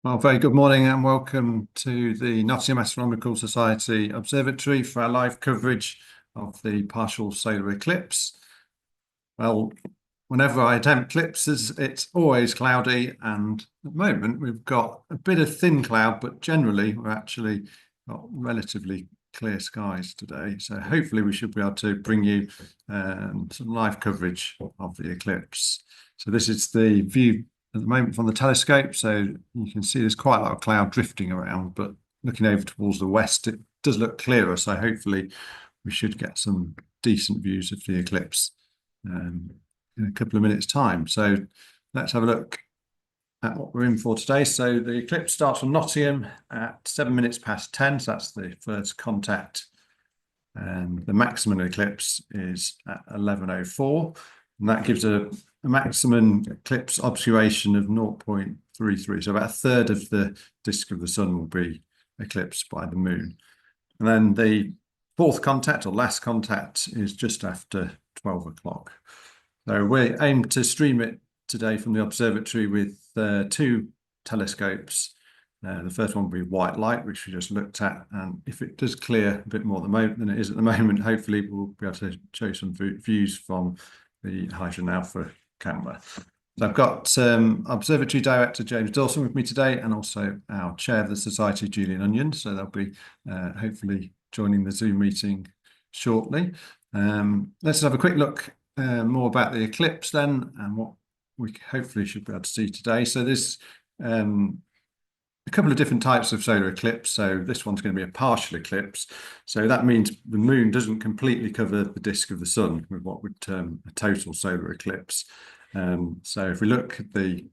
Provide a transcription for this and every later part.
Well, very good morning and welcome to the Nottingham Astronomical Society Observatory for our live coverage of the partial solar eclipse. Well, whenever I attempt eclipses, it's always cloudy, and at the moment we've got a bit of thin cloud, but generally we're actually got relatively clear skies today. So hopefully we should be able to bring you some live coverage of the eclipse. So this is the view at the moment from the telescope, so you can see there's quite a lot of cloud drifting around, but looking over towards the west it does look clearer, so hopefully we should get some decent views of the eclipse in a couple of minutes time. So let's have a look at what we're in for today. So the eclipse starts from Nottingham at 7 minutes past 10, so that's the first contact, and the maximum eclipse is at 11:04, and that gives a maximum eclipse obscuration of 0.33, so about a third of the disk of the sun will be eclipsed by the moon. And then the fourth contact, or last contact, is just after 12 o'clock. So we aim to stream it today from the observatory with two telescopes. The first one will be white light, which we just looked at, and if it does clear a bit more than it is at the moment, hopefully we'll be able to show some views from the hydrogen alpha camera. So I've got Observatory Director James Dawson with me today, and also our Chair of the Society, Julian Onion. So they'll be hopefully joining the Zoom meeting shortly. Let's have a quick look more about the eclipse then, and what we hopefully should be able to see today. So there's a couple of different types of solar eclipse. So this one's going to be a partial eclipse. So that means the moon doesn't completely cover the disk of the sun with what we'd term a total solar eclipse. So if we look at the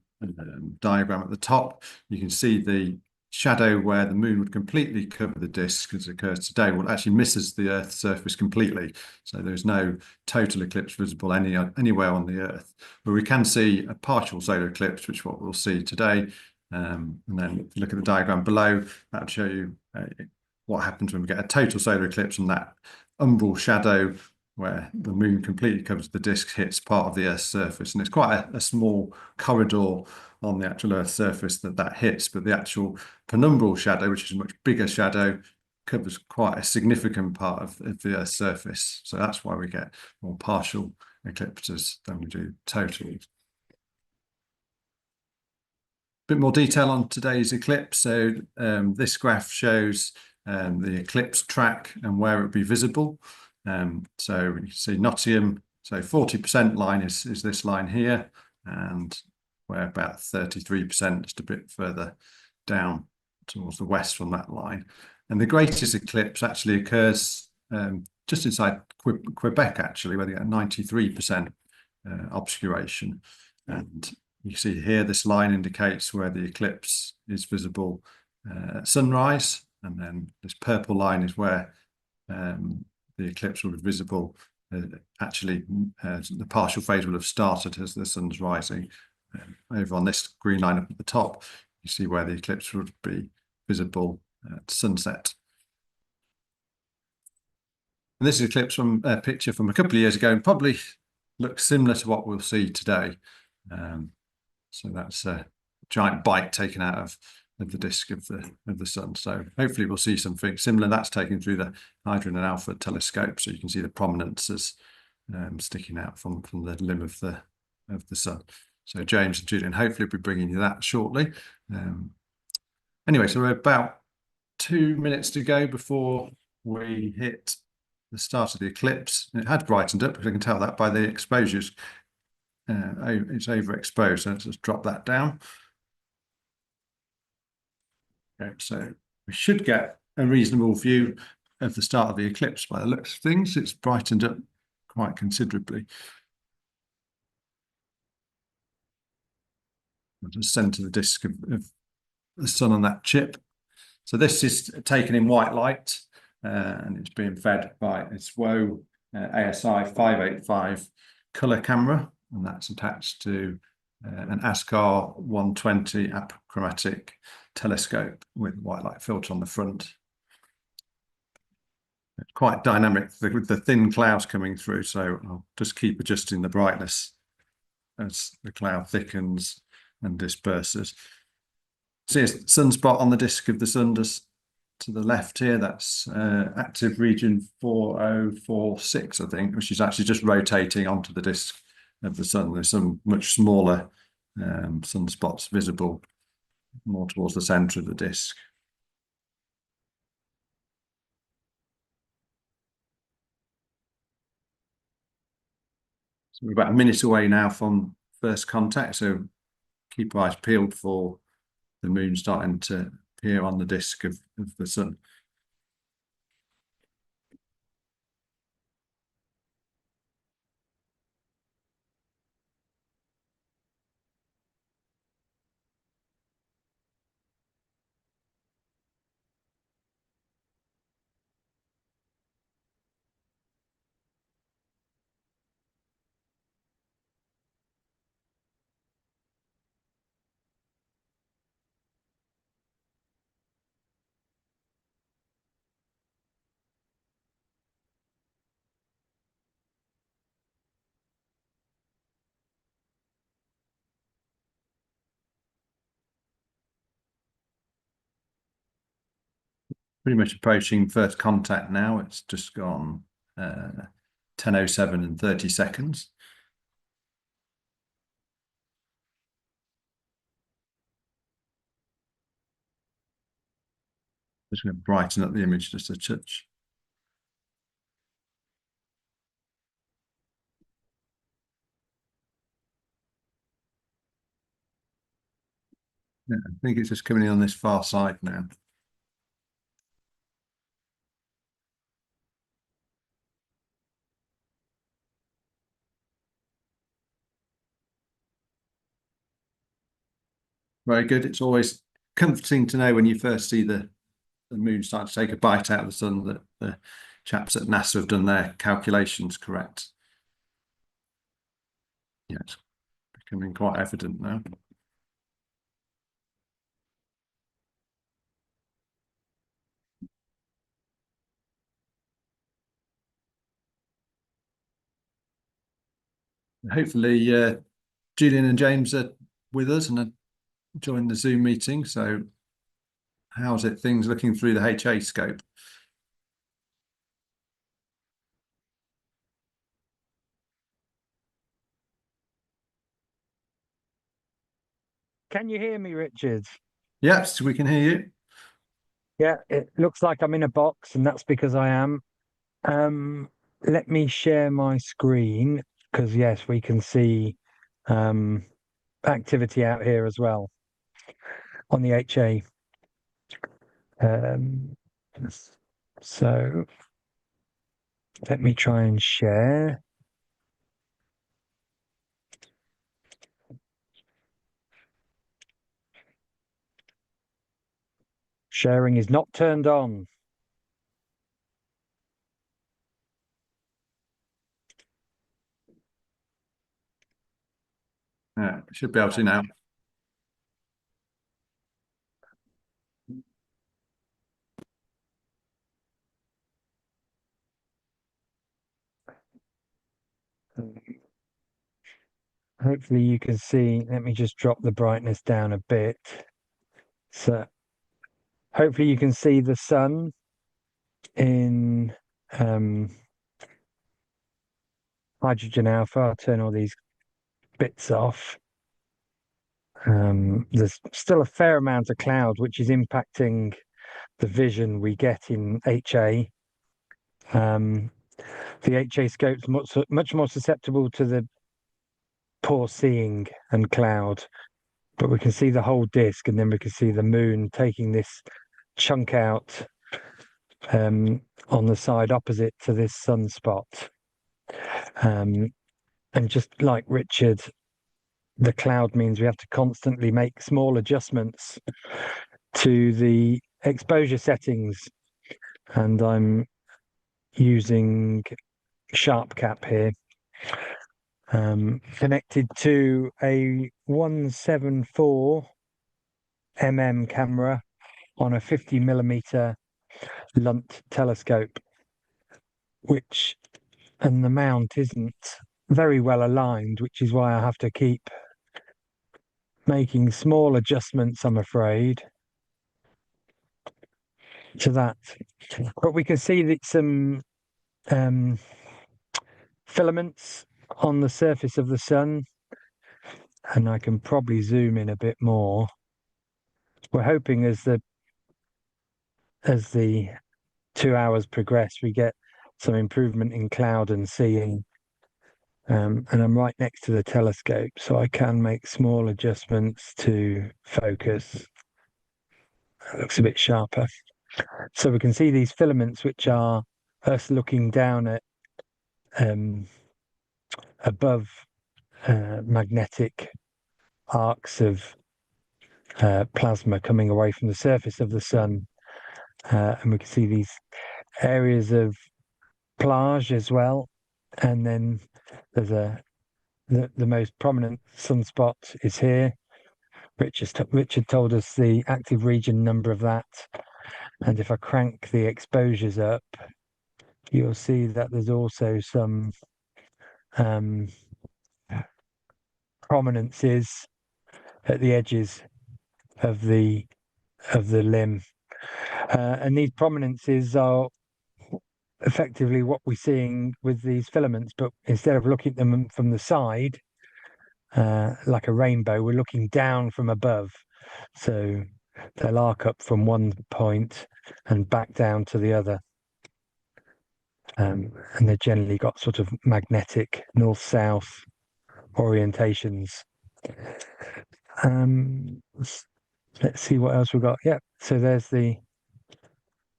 diagram at the top, you can see the shadow where the moon would completely cover the disk as occurs today. Well, it actually misses the Earth's surface completely. So there's no total eclipse visible anywhere on the Earth. But we can see a partial solar eclipse, which is what we'll see today. And then if you look at the diagram below, that'll show you what happens when we get a total solar eclipse, and that umbral shadow where the moon completely covers the disk hits part of the Earth's surface. And it's quite a small corridor on the actual Earth's surface that hits, but the actual penumbral shadow, which is a much bigger shadow, covers quite a significant part of the Earth's surface. So that's why we get more partial eclipses than we do total. Bit more detail on today's eclipse. So this graph shows the eclipse track and where it would be visible. So you can see Nottingham, so 40% line is this line here, and we're about 33%, just a bit further down towards the west from that line. And the greatest eclipse actually occurs just inside Quebec, actually, where they get 93% obscuration. And you see here, this line indicates where the eclipse is visible at sunrise, and then this purple line is where the eclipse will be visible. Actually, the partial phase will have started as the sun's rising. Over on this green line up at the top, you see where the eclipse would be visible at sunset. And this is an eclipse from a picture from a couple of years ago, and probably looks similar to what we'll see today. So that's a giant bite taken out of the disk of the sun. So hopefully we'll see something similar. That's taken through the hydrogen and alpha telescope, so you can see the prominences sticking out from the limb of the sun. So James and Julian hopefully will be bringing you that shortly. Anyway, so we're about 2 minutes to go before we hit the start of the eclipse. It had brightened up, because I can tell that by the exposures. It's overexposed, so let's just drop that down. Okay, so we should get a reasonable view of the start of the eclipse by the looks of things. It's brightened up quite considerably. I'll just center the disk of the sun on that chip. So this is taken in white light, and it's being fed by its WOE ASI 585 color camera, and that's attached to an ASCAR 120 apochromatic telescope with white light filter on the front. It's quite dynamic with the thin clouds coming through, so I'll just keep adjusting the brightness as the cloud thickens and disperses. See a sunspot on the disk of the sun just to the left here. That's active region 4046, I think, which is actually just rotating onto the disk of the sun. There's some much smaller sunspots visible more towards the center of the disk. So we're about a minute away now from first contact, so keep our eyes peeled for the moon starting to appear on the disk of the sun. Pretty much approaching first contact now. It's just gone 10:07 and 30 seconds. Just going to brighten up the image just a touch. Yeah, I think it's just coming in on this far side now. Very good. It's always comforting to know when you first see the moon start to take a bite out of the sun that the chaps at NASA have done their calculations correct. Yeah, it's becoming quite evident now. Hopefully, Julian and James are with us and are joined the Zoom meeting. So how's it things looking through the HA scope? Can you hear me, Richard? Yes, we can hear you. Yeah, it looks like I'm in a box, and that's because I am. Let me share my screen because yes, we can see um activity out here as well on the HA. Um, so let me try and share. Sharing is not turned on. Should be able to now. Hopefully you can see. Let me just drop the brightness down a bit. So hopefully you can see the sun in hydrogen alpha. I'll turn all these bits off. There's still a fair amount of cloud, which is impacting the vision we get in HA. The HA scope's much more susceptible to the poor seeing and cloud, but we can see the whole disk, and then we can see the moon taking this chunk out on the side opposite to this sunspot. And just like Richard, the cloud means we have to constantly make small adjustments to the exposure settings. And I'm using Sharp Cap here, connected to a 174 camera on a 50mm Lunt telescope, and the mount isn't very well aligned, which is why I have to keep making small adjustments, I'm afraid, to that. But we can see that some um, filaments on the surface of the sun, and I can probably zoom in a bit more. We're hoping as the 2 hours progress, we get some improvement in cloud and seeing. And I'm right next to the telescope, so I can make small adjustments to focus. It looks a bit sharper. So we can see these filaments, which are us looking down at above magnetic arcs of plasma coming away from the surface of the sun. And we can see these areas of plage as well. And then there's the most prominent sunspot is here. Richard told us the active region number of that. And if I crank the exposures up, you'll see that there's also some prominences at the edges of the limb. And these prominences are effectively what we're seeing with these filaments, but instead of looking at them from the side, like a rainbow, we're looking down from above. So they'll arc up from one point and back down to the other. And they've generally got sort of magnetic north-south orientations. Let's see what else we've got. Yeah, so there's the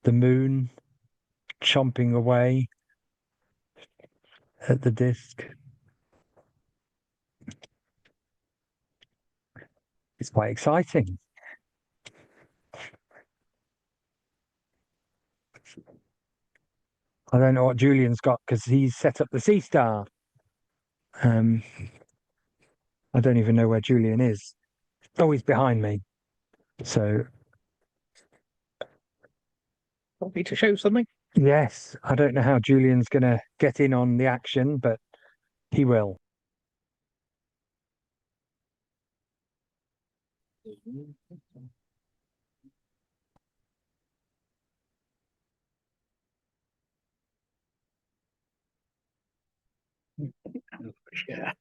moon chomping away at the disk. It's quite exciting. I don't know what Julian's got because he's set up the sea star. I don't even know where Julian is. Oh, he's behind me. So, Want me to show something? yes, I don't know how Julian's going to get in on the action, but he will. Yeah.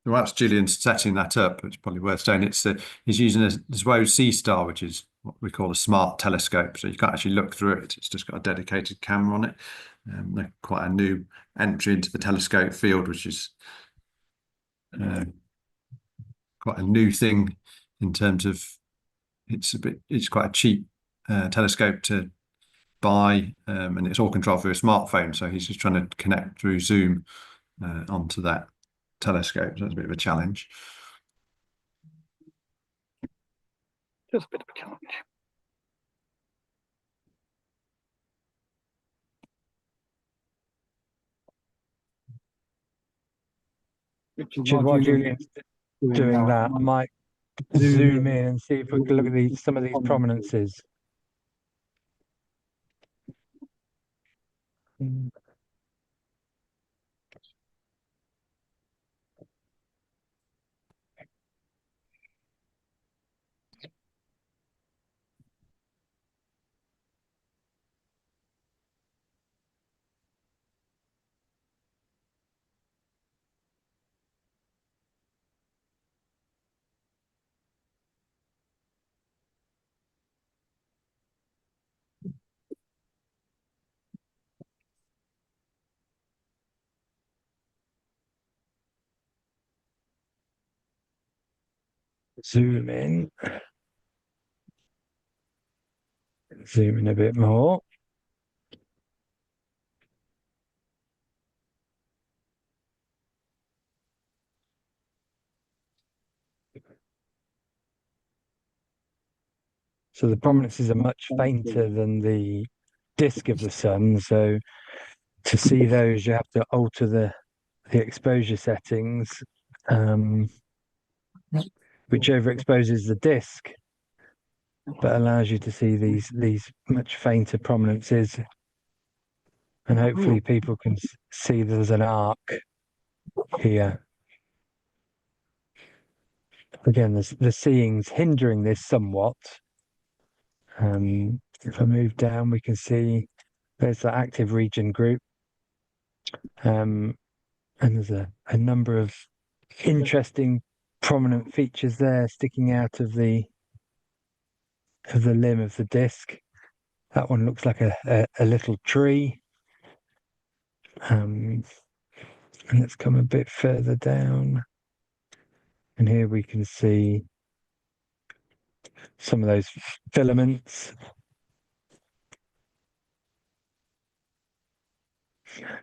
Whilst Julian's setting that up, it's probably worth saying he's using a Zwo Sea Star, which is what we call a smart telescope. So you can't actually look through it. It's just got a dedicated camera on it. They're quite a new entry into the telescope field, which is quite a new thing in terms of it's quite a cheap telescope to buy, and it's all controlled through a smartphone. So he's just trying to connect through Zoom onto that telescope. So that's a bit of a challenge. Just a bit of a challenge. Richard, while Julian's doing that, I might zoom in and see if we can look at some of these prominences. Zoom in. Zoom in a bit more. So the prominences are much fainter than the disk of the sun. So to see those, you have to alter the exposure settings, which overexposes the disk, but allows you to see these much fainter prominences. And hopefully people can see there's an arc here. Again, the seeing's hindering this somewhat. If I move down, we can see there's the active region group. And there's a number of interesting prominent features there sticking out of the limb of the disc. That one looks like a little tree. And let's come a bit further down. And here we can see some of those filaments.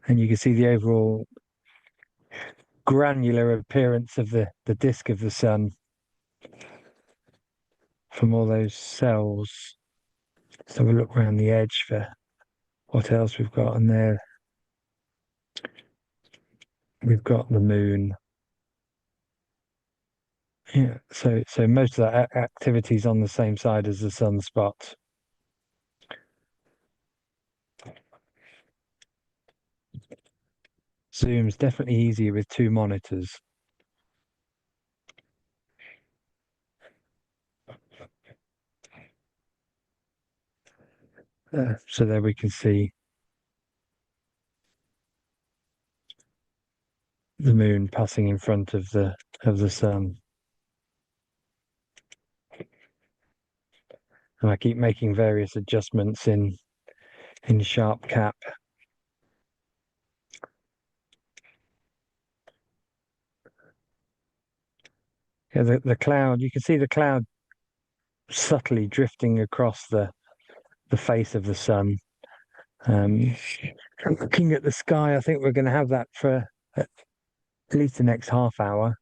And you can see the overall granular appearance of the disk of the sun from all those cells. So we look around the edge for what else we've got. And there we've got the moon. Yeah, so most of that activity is on the same side as the sunspot. Zoom's definitely easier with two monitors. So there we can see the moon passing in front of the sun. And I keep making various adjustments in sharp cap. Yeah, the cloud, you can see the cloud subtly drifting across the face of the sun. Looking at the sky, I think we're going to have that for at least the next half hour.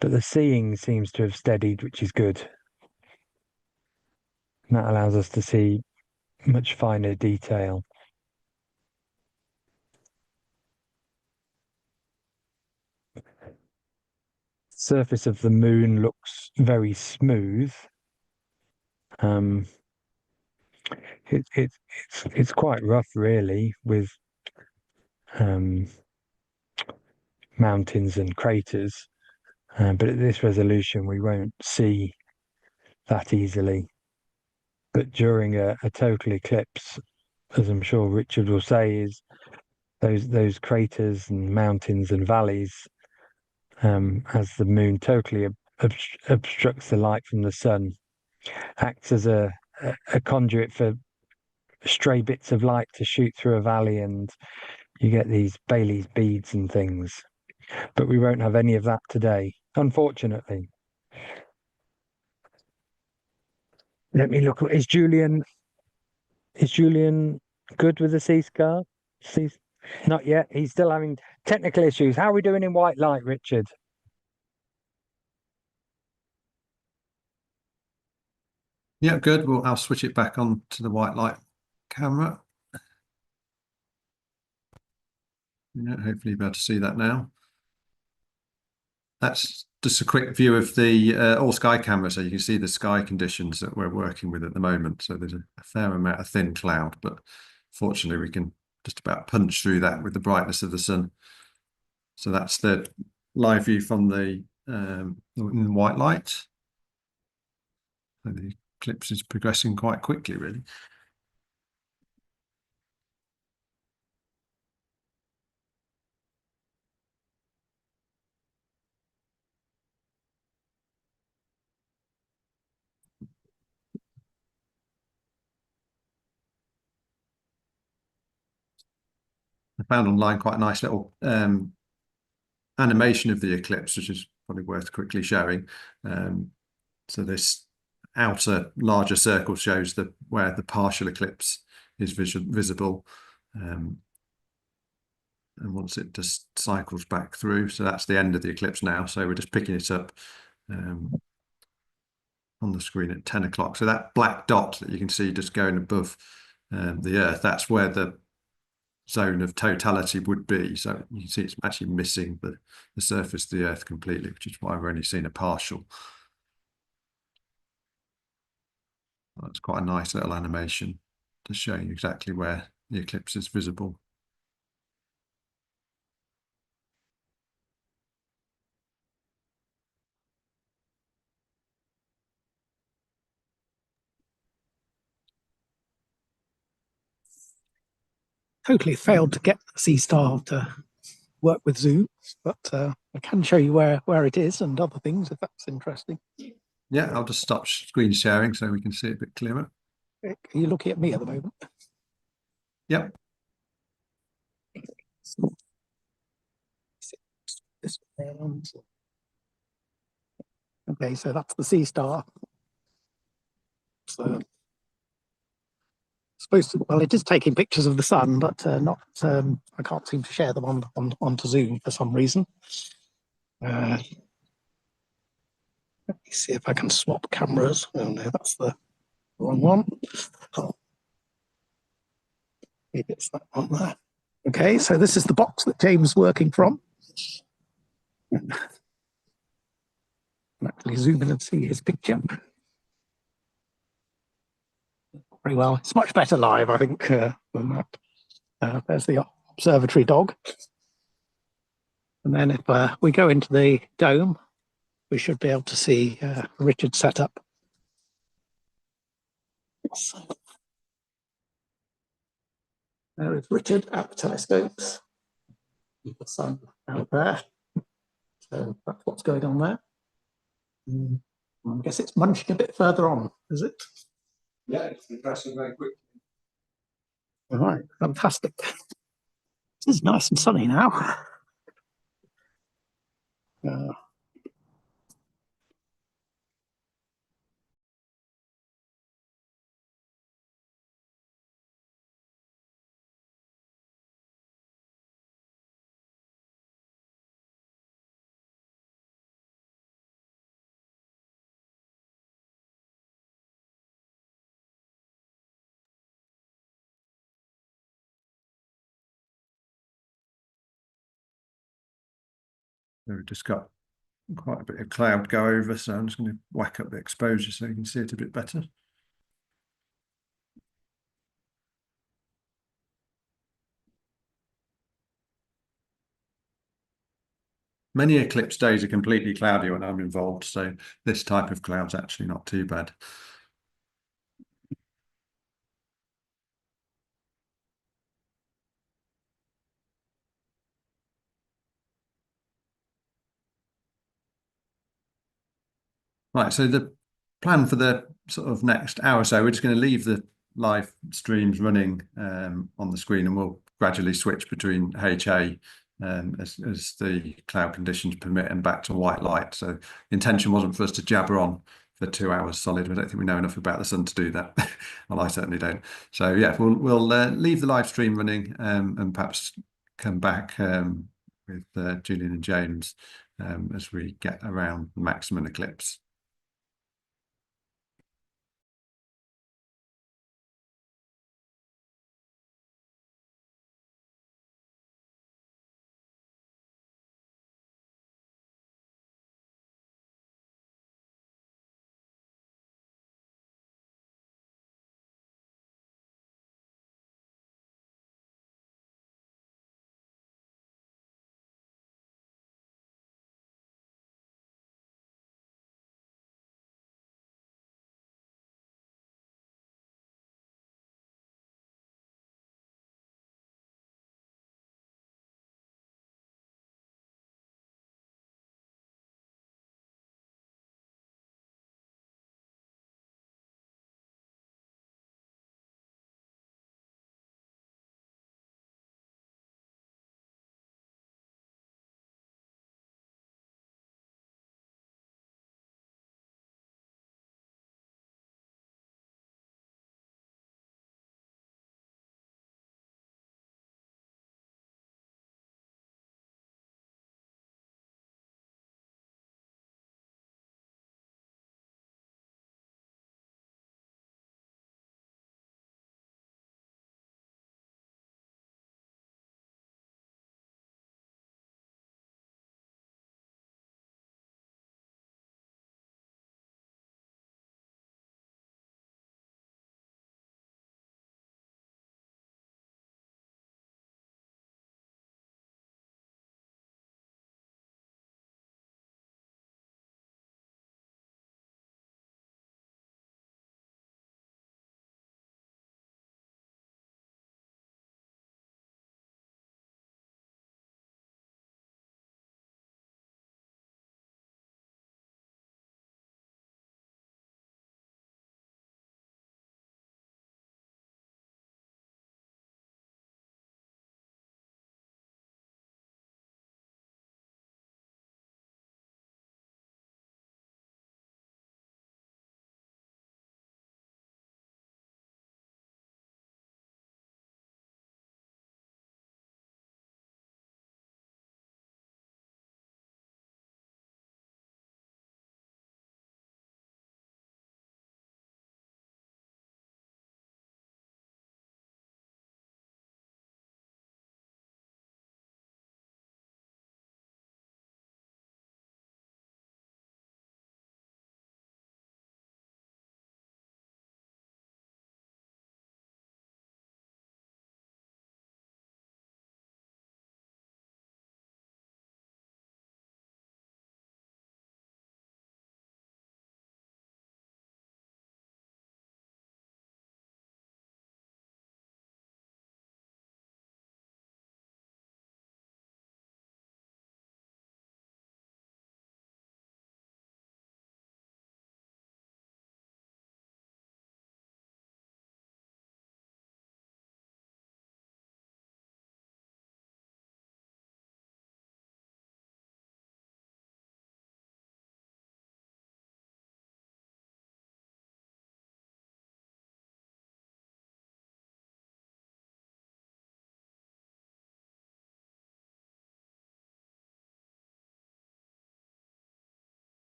But the seeing seems to have steadied, which is good. And that allows us to see much finer detail. Surface of the moon looks very smooth. It's quite rough, really, with mountains and craters. But at this resolution, we won't see that easily. But during a total eclipse, as I'm sure Richard will say, is those craters and mountains and valleys, as the moon totally obstructs the light from the sun, acts as a conduit for stray bits of light to shoot through a valley, and you get these Bailey's beads and things. But we won't have any of that today, unfortunately. Let me look. Is Julian good with the C-scar? Not yet. He's still having technical issues. How are we doing in white light, Richard? Yeah, good. Well, I'll switch it back on to the white light camera. Yeah, hopefully you'll be able to see that now. That's just a quick view of the all sky camera, so you can see the sky conditions that we're working with at the moment. So there's a fair amount of thin cloud, but fortunately we can just about punch through that with the brightness of the sun. So that's the live view from the in white light. So the eclipse is progressing quite quickly, really. I found online quite a nice little animation of the eclipse, which is probably worth quickly showing. So this outer larger circle shows where the partial eclipse is visible. And once it just cycles back through, so that's the end of the eclipse now. So we're just picking it up on the screen at 10 o'clock. So that black dot that you can see just going above the Earth, that's where the zone of totality would be. So you can see it's actually missing the surface of the Earth completely, which is why we've only seen a partial. That's quite a nice little animation to show you exactly where the eclipse is visible. Totally failed to get the sea star to work with Zoom, but I can show you where it is and other things if that's interesting. Yeah, I'll just stop screen sharing so we can see it a bit clearer. Are you looking at me at the moment? Yep. This way around. Okay, so that's the sea star. So supposed to, well, it is taking pictures of the sun, but not. I can't seem to share them onto Zoom for some reason. Let me see if I can swap cameras. Oh no, that's the wrong one. Oh, maybe it's that one there. Okay, so this is the box that James is working from. I can actually zoom in and see his picture. Very well. It's much better live, I think, than that. There's the observatory dog. And then if we go into the dome, we should be able to see Richard's setup. So, there is Richard at the telescopes. The sun out there. So that's what's going on there. I guess it's munching a bit further on, is it? Yeah, it's progressing very quickly. All right, fantastic. This is nice and sunny now. We've just got quite a bit of cloud go over, so I'm just going to whack up the exposure so you can see it a bit better. Many eclipse days are completely cloudy when I'm involved, so this type of cloud's actually not too bad. Right, so the plan for the sort of next hour or so, we're just going to leave the live streams running on the screen, and we'll gradually switch between HA as the cloud conditions permit and back to white light. So the intention wasn't for us to jabber on for 2 hours solid. I don't think we know enough about the sun to do that. Well, I certainly don't. So yeah, we'll leave the live stream running and perhaps come back with Julian and James as we get around the maximum eclipse.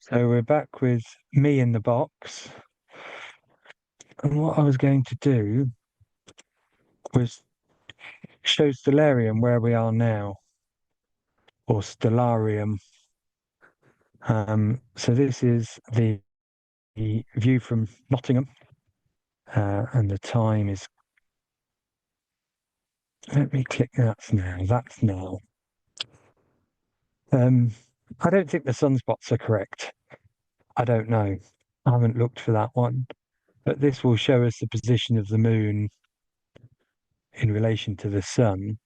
So we're back with me in the box. And what I was going to do was show Stellarium where we are now, or Stellarium. So this is the view from Nottingham, and the time is. Let me click that's now. That's now. I don't think the sunspots are correct. I don't know. I haven't looked for that one, but this will show us the position of the moon in relation to the sun,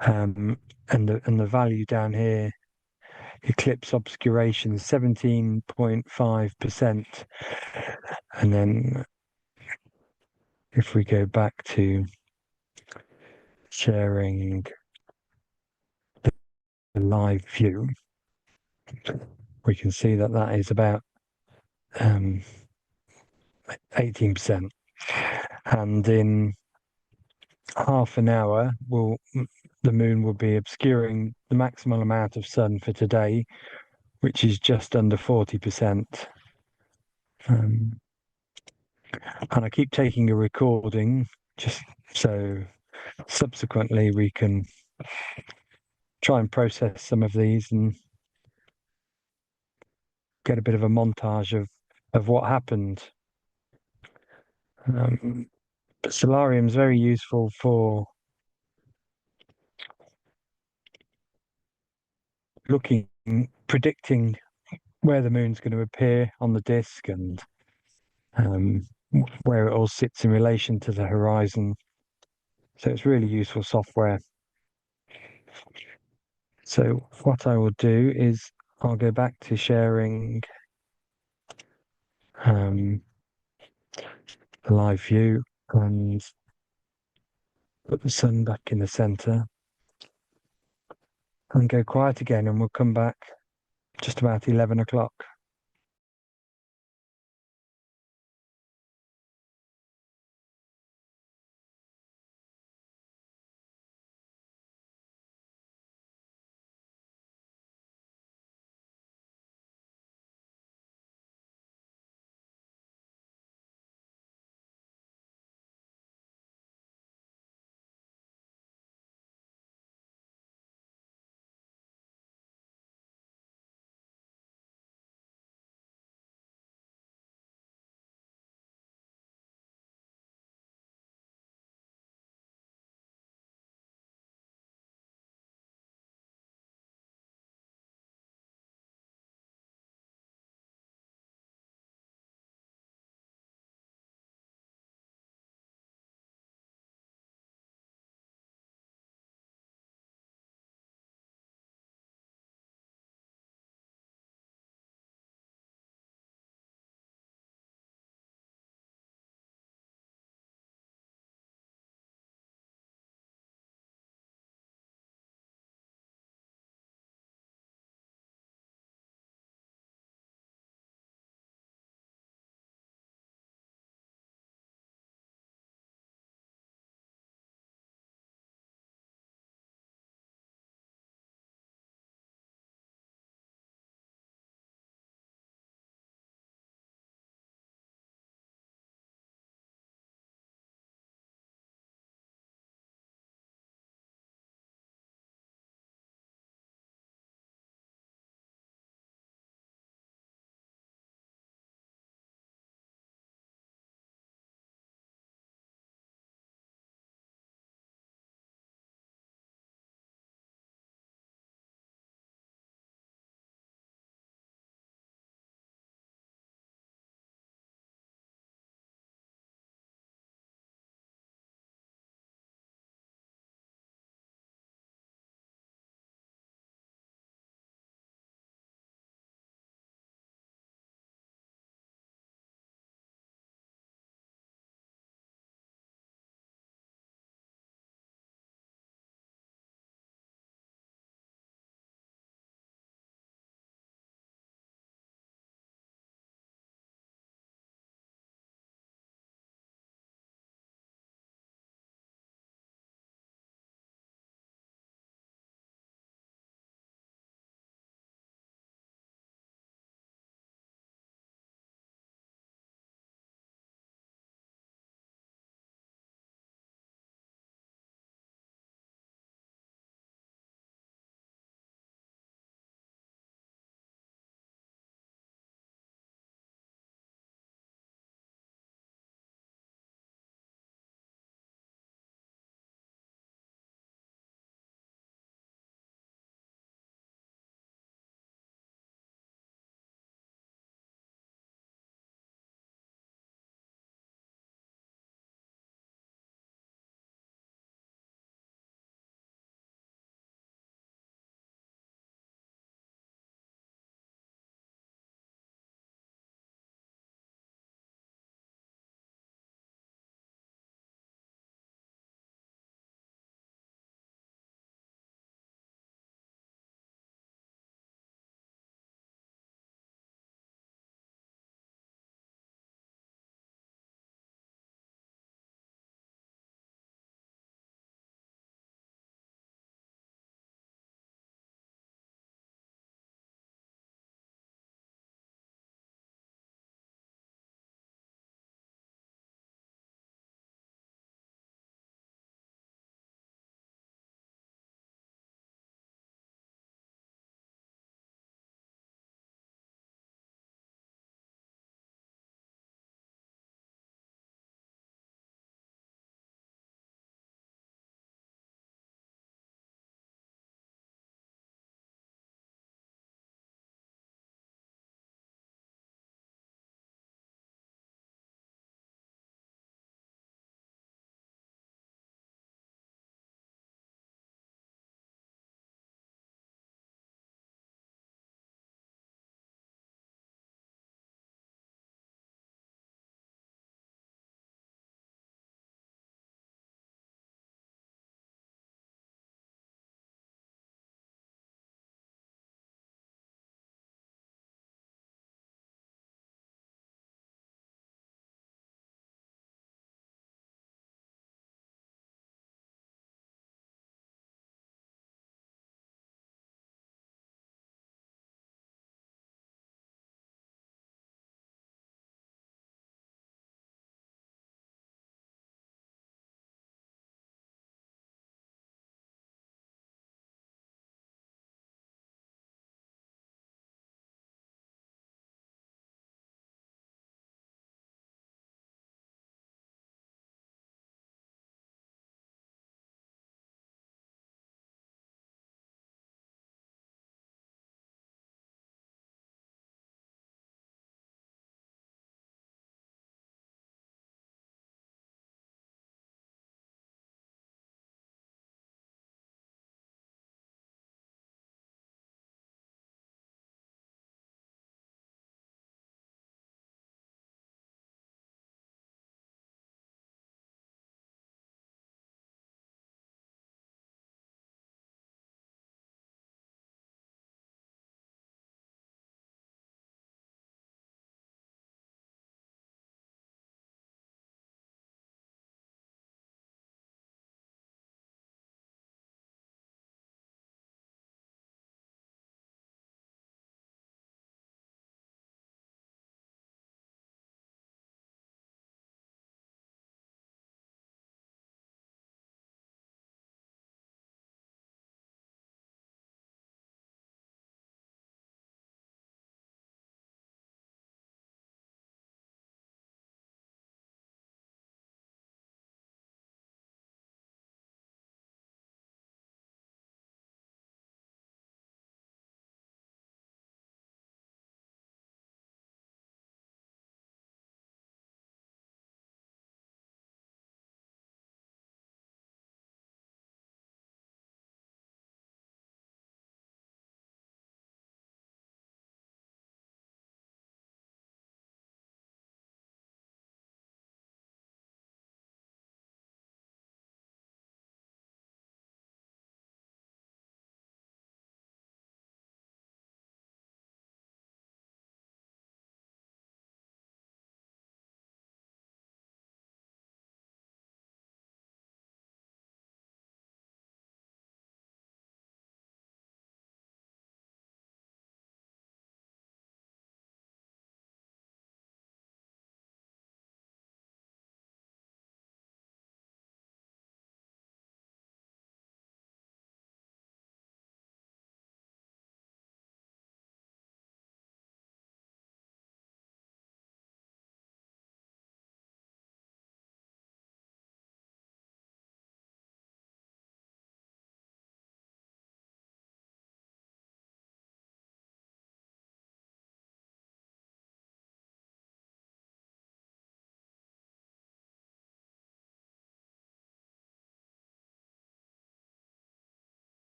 and the value down here, eclipse obscuration 17.5%, and then if we go back to sharing the live view, we can see that that is about 18%, and in half an hour the moon will be obscuring the maximum amount of sun for today, which is just under 40%. And I keep taking a recording just so subsequently we can try and process some of these and get a bit of a montage of what happened. But Solarium is very useful for predicting where the moon's going to appear on the disk, and where it all sits in relation to the horizon. So it's really useful software. So what I will do is I'll go back to sharing the live view and put the sun back in the center and go quiet again, and we'll come back just about 11 o'clock.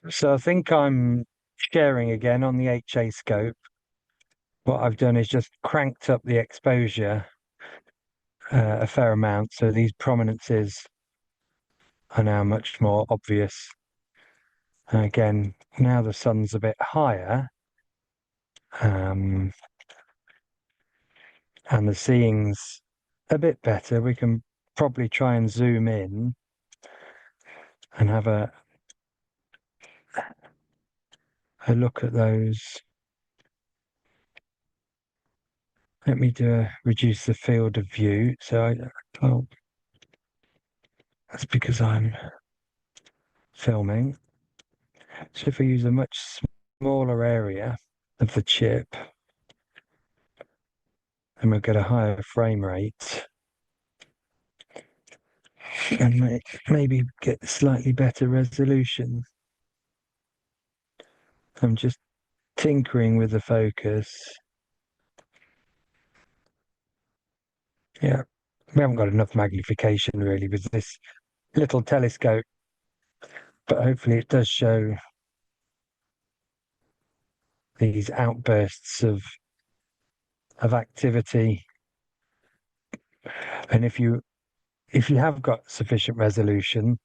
So I think I'm sharing again on the HA scope. What I've done is just cranked up the exposure a fair amount, so these prominences are now much more obvious. And again, now the sun's a bit higher, and the seeing's a bit better. We can probably try and zoom in and have a look at those. Let me reduce the field of view. Oh, that's because I'm filming. So if I use a much smaller area of the chip, then we'll get a higher frame rate and maybe get slightly better resolution. I'm just tinkering with the focus. Yeah, we haven't got enough magnification really with this little telescope, but hopefully it does show these outbursts of activity. And if you have got sufficient resolution,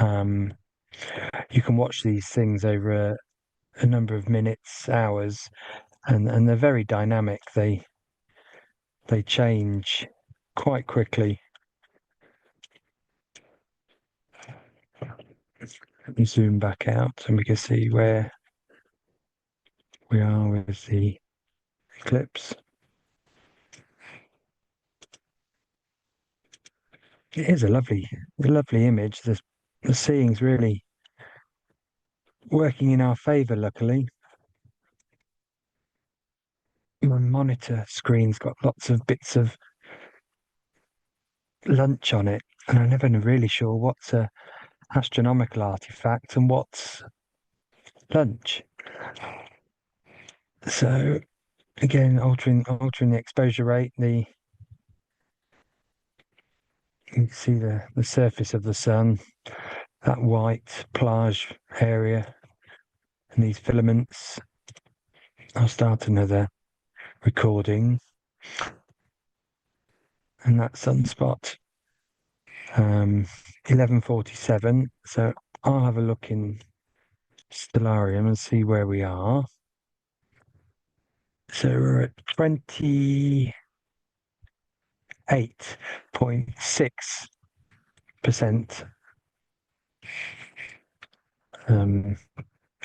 you can watch these things over a number of minutes, hours, and they're very dynamic. They change quite quickly. Let me zoom back out and we can see where we are with the eclipse. It is a lovely image. The seeing's really working in our favour, luckily. My monitor screen's got lots of bits of lunch on it, and I'm never really sure what's a astronomical artifact and what's lunch. So again, altering the exposure rate, you can see the surface of the sun, that white plage area, and these filaments. I'll start another recording, and that sunspot, 11:47. So I'll have a look in Stellarium and see where we are. So we're at 28.6%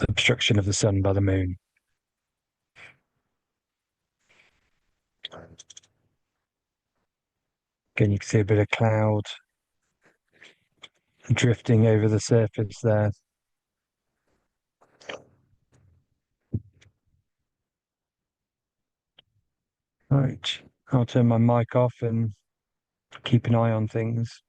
obstruction of the sun by the moon. Again, you can see a bit of cloud drifting over the surface there. Right, I'll turn my mic off and keep an eye on things.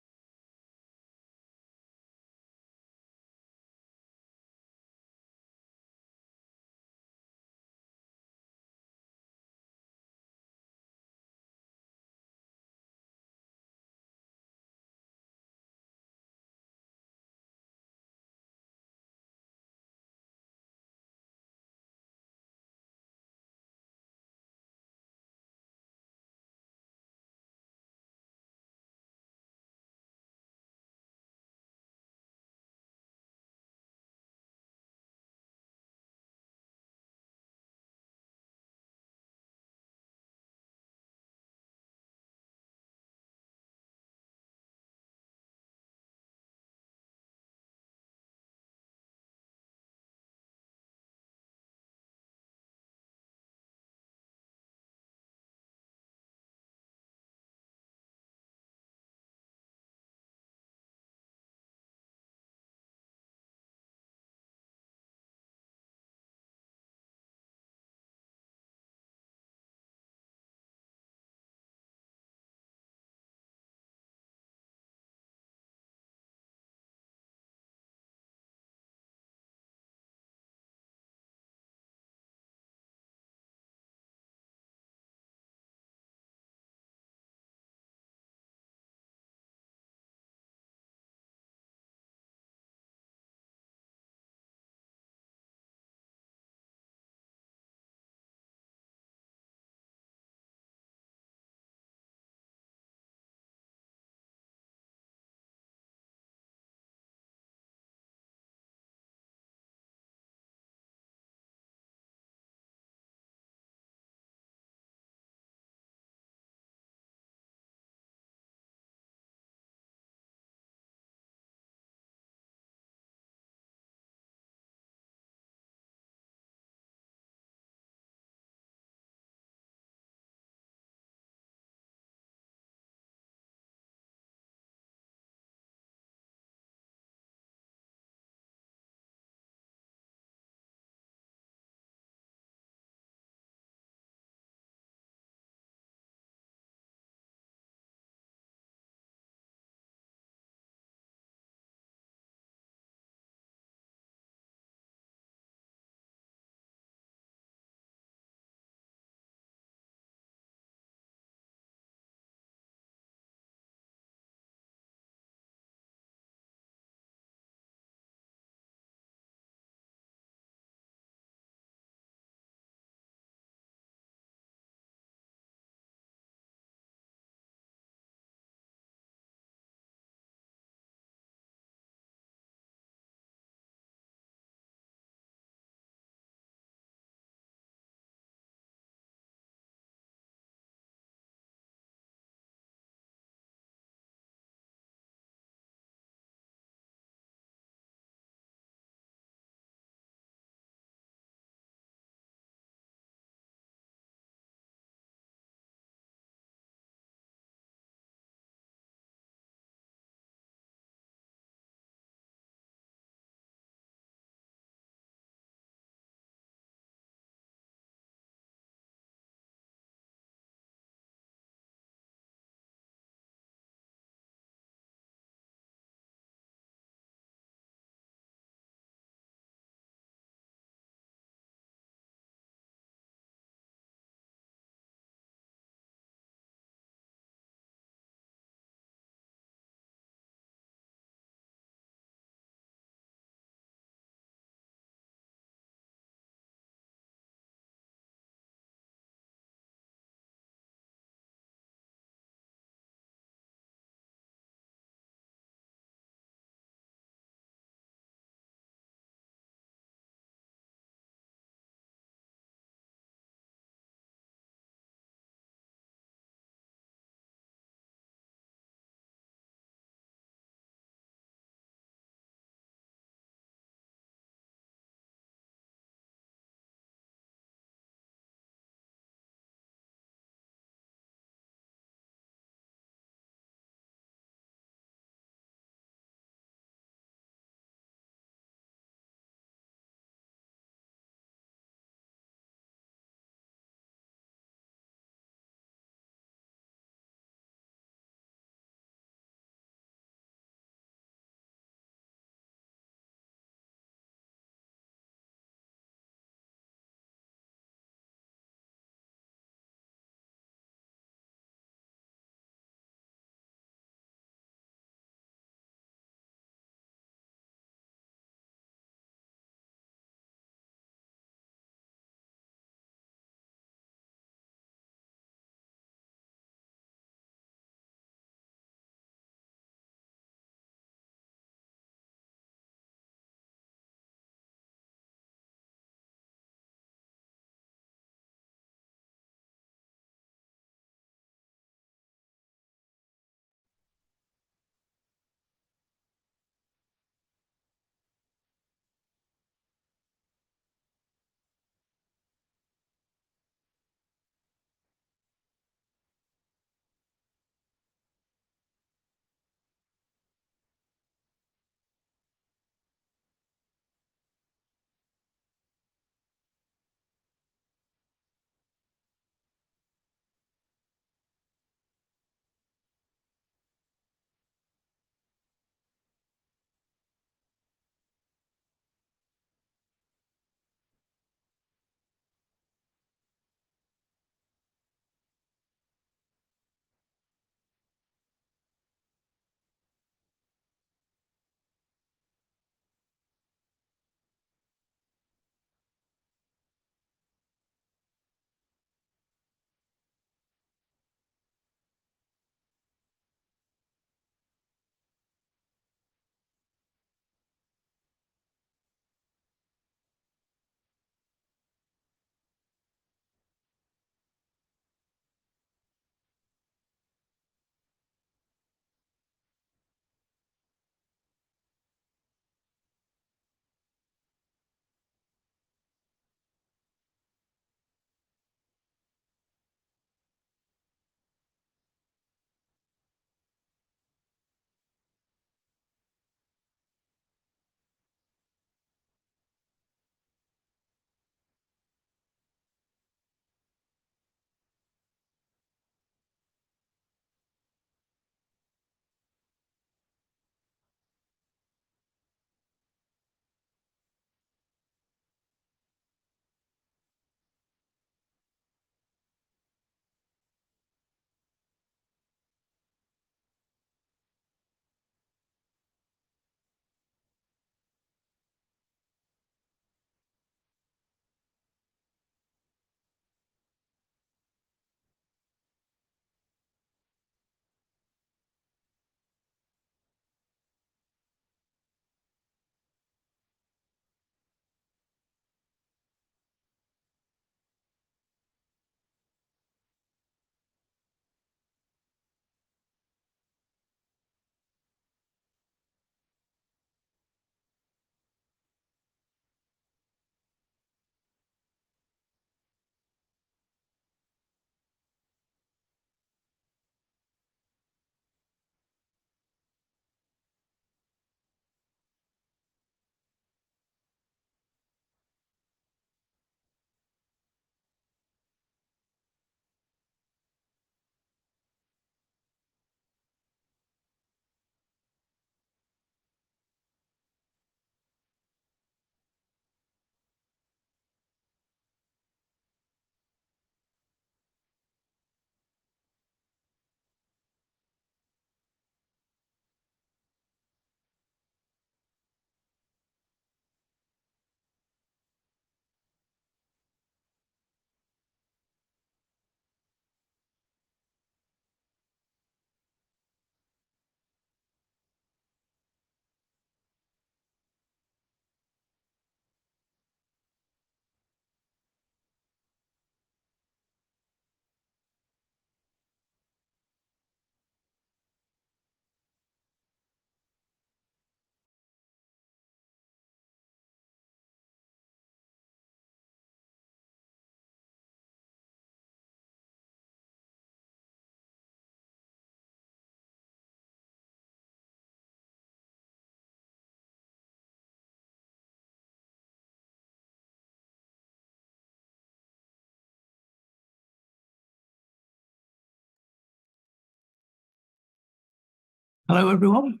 Hello, everyone.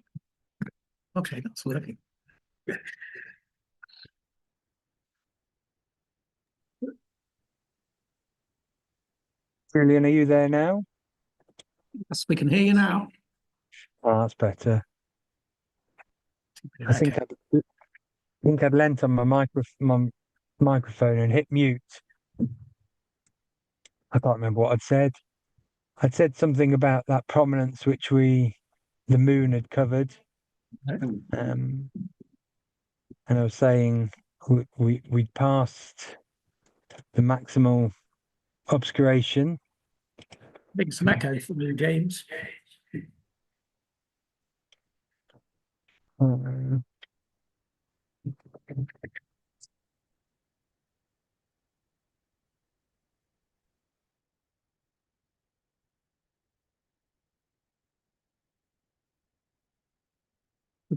Okay, that's working. Julian, are you there now? Yes, we can hear you now. Oh, that's better. I think Okay. I'd leant on my microphone and hit mute. I can't remember what I'd said. I'd said something about that prominence which the moon had covered. And I was saying we'd passed the maximal obscuration. Big some echo from you, James. Um,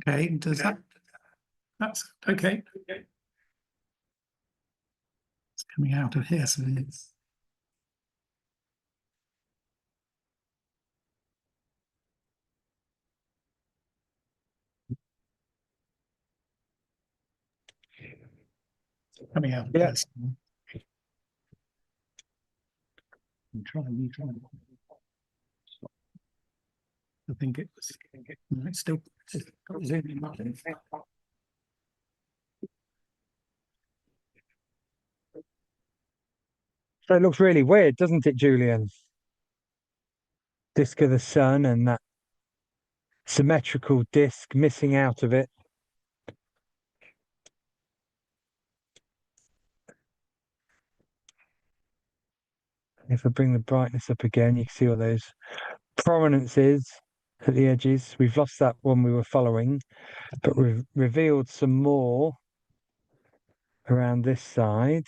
Okay, does that's okay. It's coming out of here, so it's coming out of Yeah. this. You try. I think it was. No, it's still zooming. So it looks really weird, doesn't it, Julian? Disk of the sun and that symmetrical disk missing out of it. If I bring the brightness up again, you can see all those prominences at the edges. We've lost that one we were following, but we've revealed some more around this side.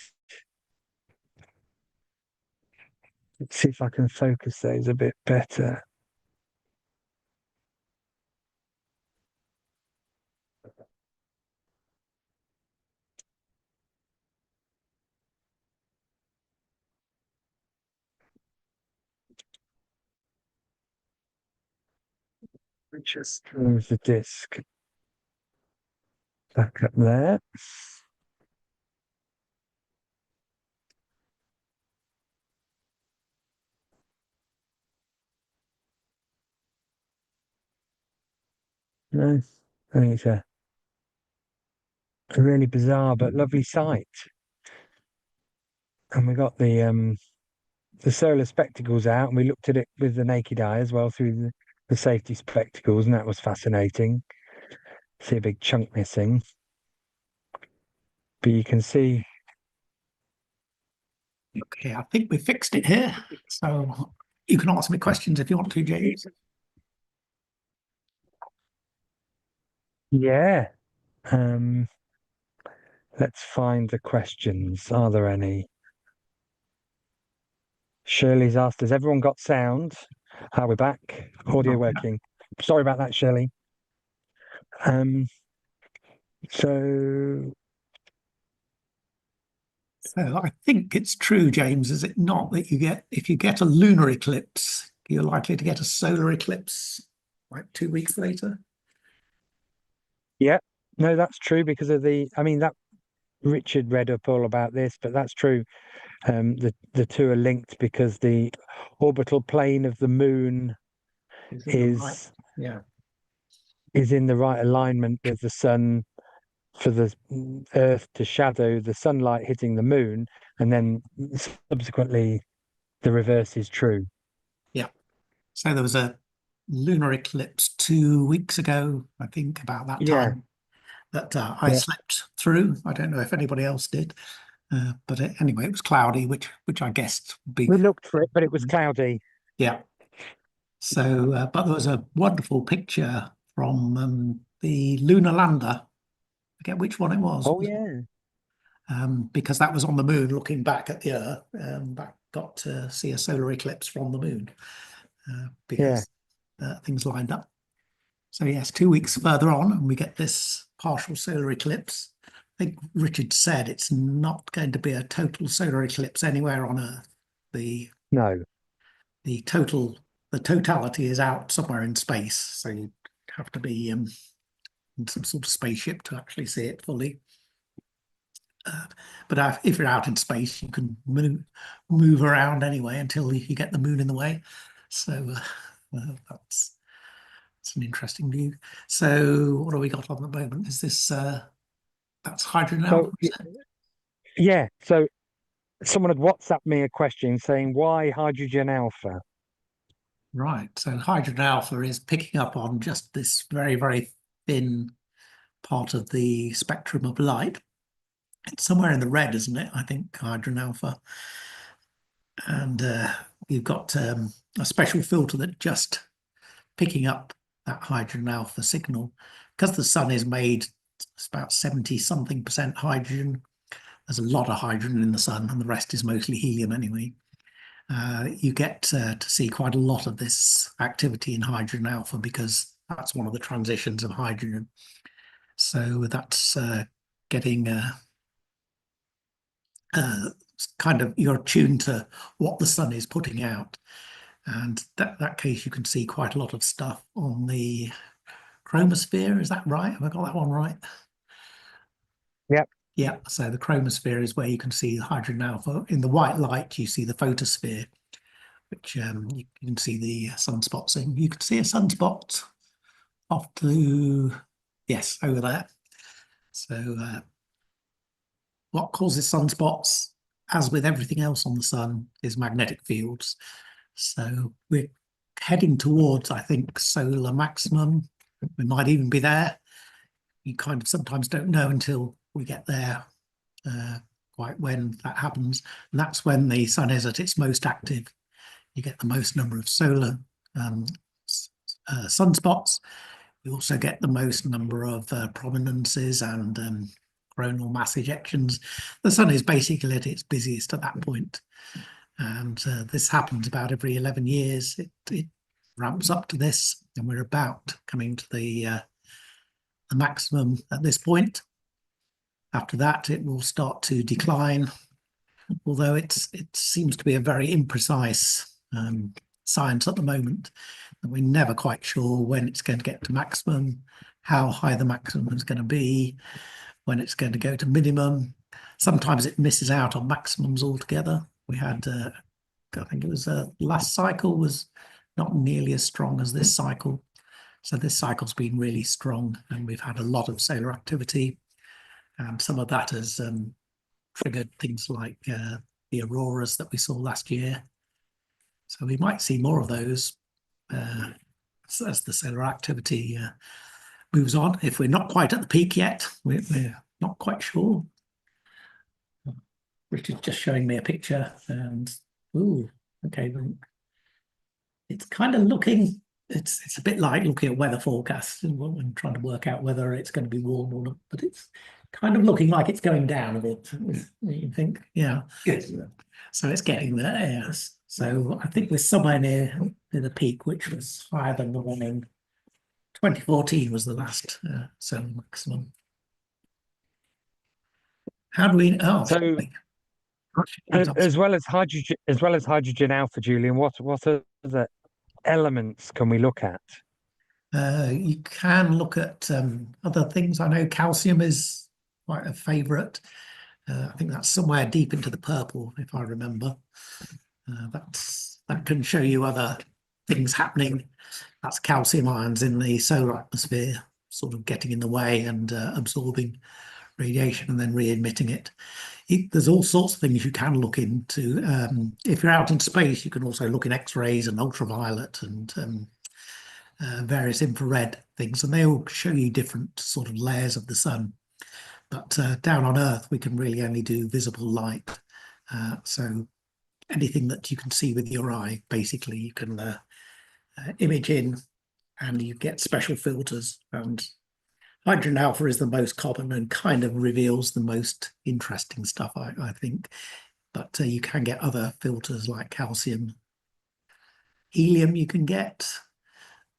Let's see if I can focus those a bit better. Just move the disc back up there. No, I think it's a really bizarre but lovely sight. And we got the solar spectacles out, and we looked at it with the naked eye as well through the safety spectacles, and that was fascinating. See a big chunk missing, but you can see. Okay, I think we fixed it here. So you can ask me questions if you want to, James. Yeah. Um, let's find the questions. Are there any? Shirley's asked, has everyone got sound? Are we back? Audio working. Sorry about that, Shirley. So So I think it's true, James, is it not, that if you get a lunar eclipse, you're likely to get a solar eclipse like 2 weeks later? yeah, no, that's true because of that Richard read up all about this, but that's true. The two are linked because the orbital plane of the moon is Yeah. is in the right alignment with the sun for the Earth to shadow the sunlight hitting the moon, and then subsequently the reverse is true. Yeah. So there was a lunar eclipse 2 weeks ago, I think, about that Yeah. time, that I Yeah. slept through. I don't know if anybody else did, but anyway, it was cloudy, which I guessed would be. We looked for it, but it was cloudy. Yeah. So, but there was a wonderful picture from the lunar lander. I forget which one it was. Oh yeah. Because that was on the moon looking back at the Earth. That got to see a solar eclipse from the moon because things lined up. So yes, 2 weeks further on, and we get this partial solar eclipse. I think Richard said it's not going to be a total solar eclipse anywhere on Earth. No. The totality is out somewhere in space. So have to be in some sort of spaceship to actually see it fully. But if you're out in space, you can move around anyway until you get the moon in the way. So that's an interesting view. So what have we got on the moment? Is this that's hydrogen alpha? Yeah, so someone had WhatsApped me a question saying, why hydrogen alpha? Right. So hydrogen alpha is picking up on just this very, very thin part of the spectrum of light. It's somewhere in the red, isn't it? I think hydrogen alpha. And you've got a special filter that just picking up that hydrogen alpha signal. Because the sun is made, it's about 70 something percent hydrogen. There's a lot of hydrogen in the sun, and the rest is mostly helium anyway. You get to see quite a lot of this activity in hydrogen alpha because that's one of the transitions of hydrogen. So that's getting kind of, you're attuned to what the sun is putting out. And that case, you can see quite a lot of stuff on the chromosphere. Is that right? Have I got that one right? Yep. Yeah. So the chromosphere is where you can see hydrogen alpha. In the white light, you see the photosphere, which you can see the sunspots in. You can see a sunspot off to, yes, over there. So what causes sunspots, as with everything else on the sun, is magnetic fields. So we're heading towards, I think, solar maximum. We might even be there. You kind of sometimes don't know until we get there quite when that happens. And that's when the sun is at its most active. You get the most number of solar sunspots. You also get the most number of prominences and coronal mass ejections. The sun is basically at its busiest at that point. And this happens about every 11 years. It ramps up to this, and we're about coming to the maximum at this point. After that, it will start to decline, although it seems to be a very imprecise science at the moment. And we're never quite sure when it's going to get to maximum, how high the maximum is going to be, when it's going to go to minimum. Sometimes it misses out on maximums altogether. We had, I think it was last cycle was not nearly as strong as this cycle. So this cycle's been really strong, and we've had a lot of solar activity. And some of that has triggered things like the auroras that we saw last year. So we might see more of those as the solar activity moves on. If we're not quite at the peak yet, we're not quite sure. Richard's just showing me a picture, and ooh, okay, it's kind of looking. It's a bit like looking at weather forecasts and trying to work out whether it's going to be warm or not. But it's kind of looking like it's going down a bit. You think, yeah. Yes. So it's getting there. Yes. So I think we're somewhere near the peak, which was higher than the one in 2014 was the last solar maximum. How do we? Oh, So as well as hydrogen alpha, Julian, what other elements can we look at? You can look at other things. I know calcium is quite a favourite. I think that's somewhere deep into the purple, if I remember. That can show you other things happening. That's calcium ions in the solar atmosphere, sort of getting in the way and absorbing radiation and then re-emitting it. There's all sorts of things you can look into. If you're out in space, you can also look in X-rays and ultraviolet and various infrared things, and they all show you different sort of layers of the sun. But down on Earth, we can really only do visible light. So anything that you can see with your eye, basically, you can image in, and you get special filters. And hydrogen alpha is the most common and kind of reveals the most interesting stuff, I think. But you can get other filters like calcium. Helium you can get.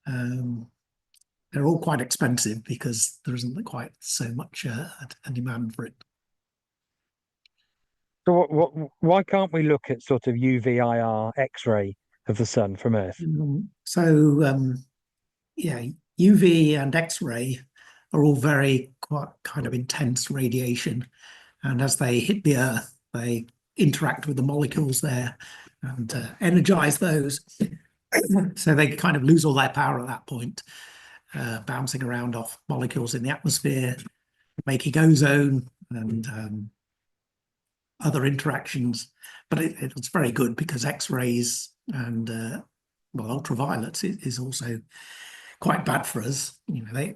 They're all quite expensive because there isn't quite so much a demand for it. So why can't we look at sort of UV-IR X-ray of the sun from Earth? So yeah, UV and X-ray are all very quite kind of intense radiation, and as they hit the Earth, they interact with the molecules there and energize those. So they kind of lose all their power at that point, bouncing around off molecules in the atmosphere, making ozone and other interactions. But it's very good because X-rays and well, ultraviolet is also quite bad for us. You know,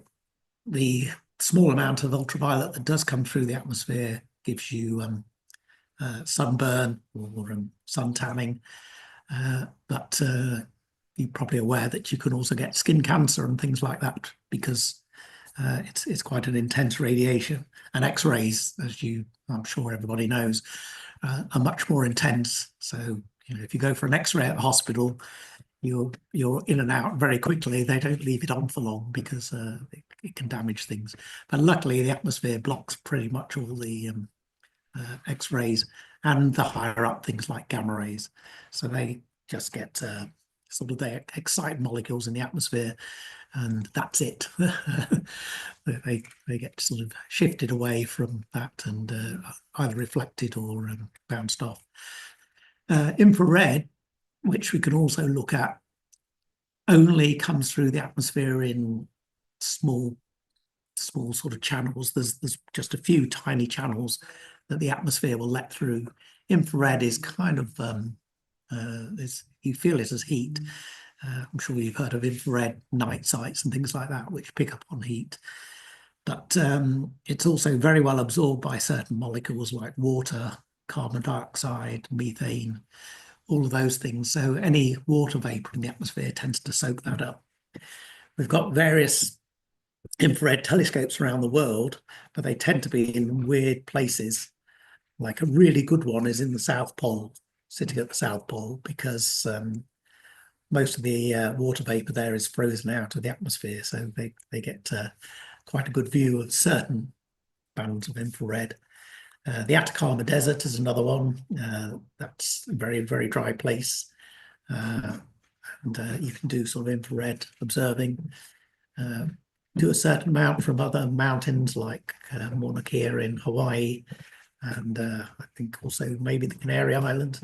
the small amount of ultraviolet that does come through the atmosphere gives you sunburn or sun tanning. But you're probably aware that you can also get skin cancer and things like that because it's quite an intense radiation. And X-rays, as I'm sure everybody knows, are much more intense. So, you know, if you go for an X-ray at a hospital, you're in and out very quickly. They don't leave it on for long because it can damage things. But luckily, the atmosphere blocks pretty much all the X-rays and the higher up things like gamma rays. So they just get sort of they excite molecules in the atmosphere, and that's it. they get sort of shifted away from that and either reflected or bounced off. Infrared, which we can also look at, only comes through the atmosphere in small sort of channels. There's just a few tiny channels that the atmosphere will let through. Infrared is kind of you feel it as heat. I'm sure you've heard of infrared night sights and things like that, which pick up on heat. But it's also very well absorbed by certain molecules like water, carbon dioxide, methane, all of those things. So any water vapor in the atmosphere tends to soak that up. We've got various infrared telescopes around the world, but they tend to be in weird places. Like a really good one is in the South Pole, sitting at the South Pole, because most of the water vapor there is frozen out of the atmosphere. So they get quite a good view of certain bands of infrared. The Atacama Desert is another one. That's a very, very dry place. And you can do sort of infrared observing. Do a certain amount from other mountains like Mauna Kea in Hawaii, and I think also maybe the Canary Islands.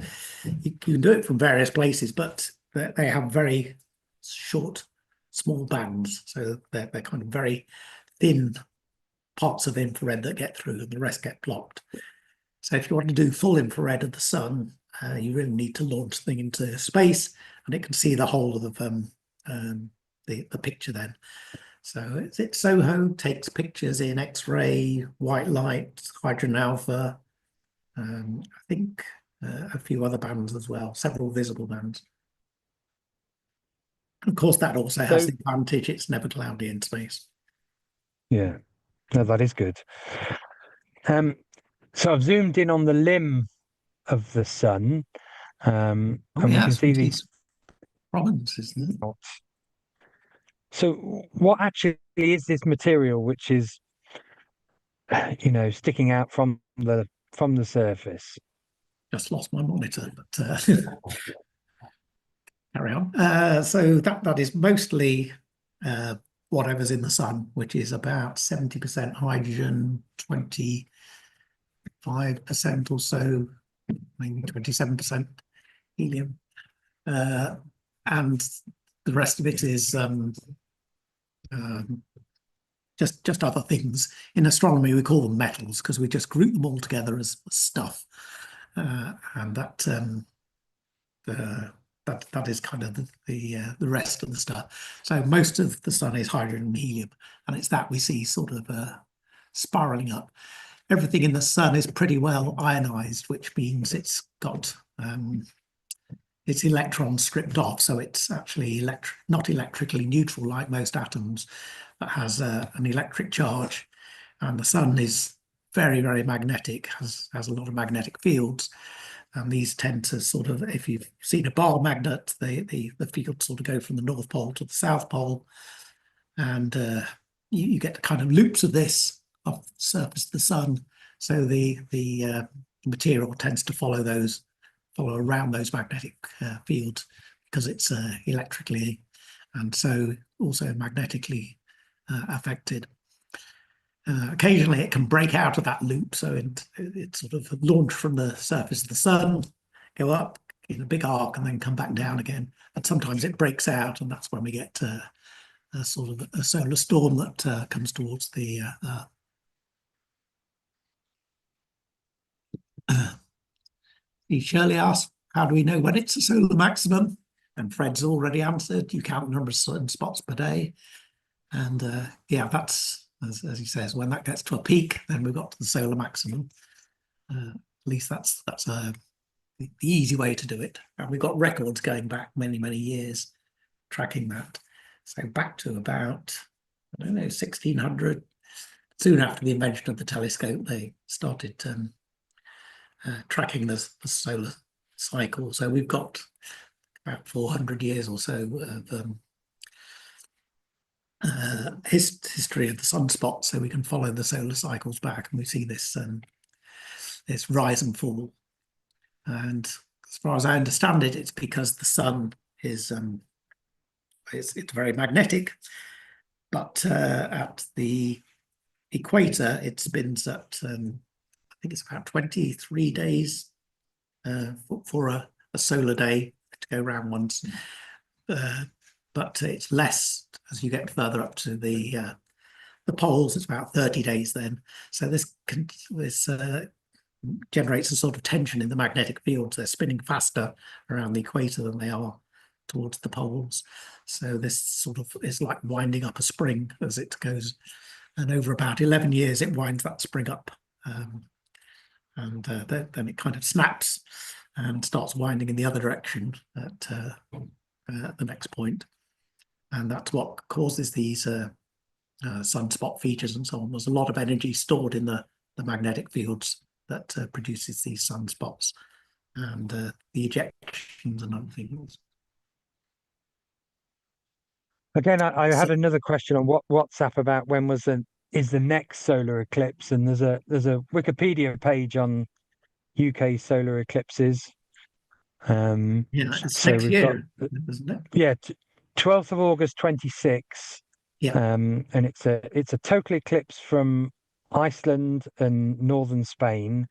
You can do it from various places, but they have very short, small bands, so they're kind of very thin parts of infrared that get through, and the rest get blocked. So if you want to do full infrared of the sun, you really need to launch the thing into space, and it can see the whole of the picture then. So it's SOHO, takes pictures in X-ray, white light, hydrogen alpha, I think a few other bands as well, several visible bands. Of course, that also has the advantage it's never cloudy in space. Yeah, no, that is good. So I've zoomed in on the limb of the sun, and we can see these prominences. So what actually is this material which is, you know, sticking out from the surface? Just lost my monitor, but carry on. So that is mostly whatever's in the sun, which is about 70% hydrogen, 25% or so, maybe 27% helium, and the rest of it is just other things. In astronomy, we call them metals because we just group them all together as stuff, and that is kind of the rest of the stuff. So most of the sun is hydrogen and helium, and it's that we see sort of spiraling up. Everything in the sun is pretty well ionized, which means it's got its electrons stripped off, so it's actually not electrically neutral like most atoms, but has an electric charge. And the sun is very, very magnetic, has a lot of magnetic fields. And these tend to sort of, if you've seen a bar magnet, the fields sort of go from the North Pole to the South Pole. And you get kind of loops of this off the surface of the sun. So the material tends to follow around those magnetic fields because it's electrically. And so also magnetically affected. Occasionally it can break out of that loop, so it sort of launch from the surface of the sun, go up in a big arc and then come back down again. And sometimes it breaks out, and that's when we get a sort of a solar storm that comes towards the Shirley asked, how do we know when it's a solar maximum? And Fred's already answered, you count the number of sunspots per day. And yeah, that's, as he says, when that gets to a peak, then we've got to the solar maximum. At least that's the easy way to do it. And we've got records going back many, many years tracking that. So back to about, I don't know, 1600, soon after the invention of the telescope, they started tracking the solar cycle. So we've got about 400 years or so of history of the sunspot, so we can follow the solar cycles back, and we see this this rise and fall. And as far as I understand it, it's because the sun is it's very magnetic, but at the equator it spins at I think it's about 23 days for a solar day to go around once, but it's less as you get further up to the poles. It's about 30 days then. So this generates a sort of tension in the magnetic fields. They're spinning faster around the equator than they are towards the poles. So this sort of is like winding up a spring as it goes. And over about 11 years, it winds that spring up. And then it kind of snaps and starts winding in the other direction at the next point. And that's what causes these sunspot features and so on. There's a lot of energy stored in the magnetic fields that produces these sunspots, and the ejections and other things. Again, I had another question on WhatsApp about when is the next solar eclipse, and there's a Wikipedia page on UK solar eclipses. Yeah, it's so next we've year, got, isn't it? yeah, 12th of August 26. Yeah. And it's a total eclipse from Iceland and northern Spain.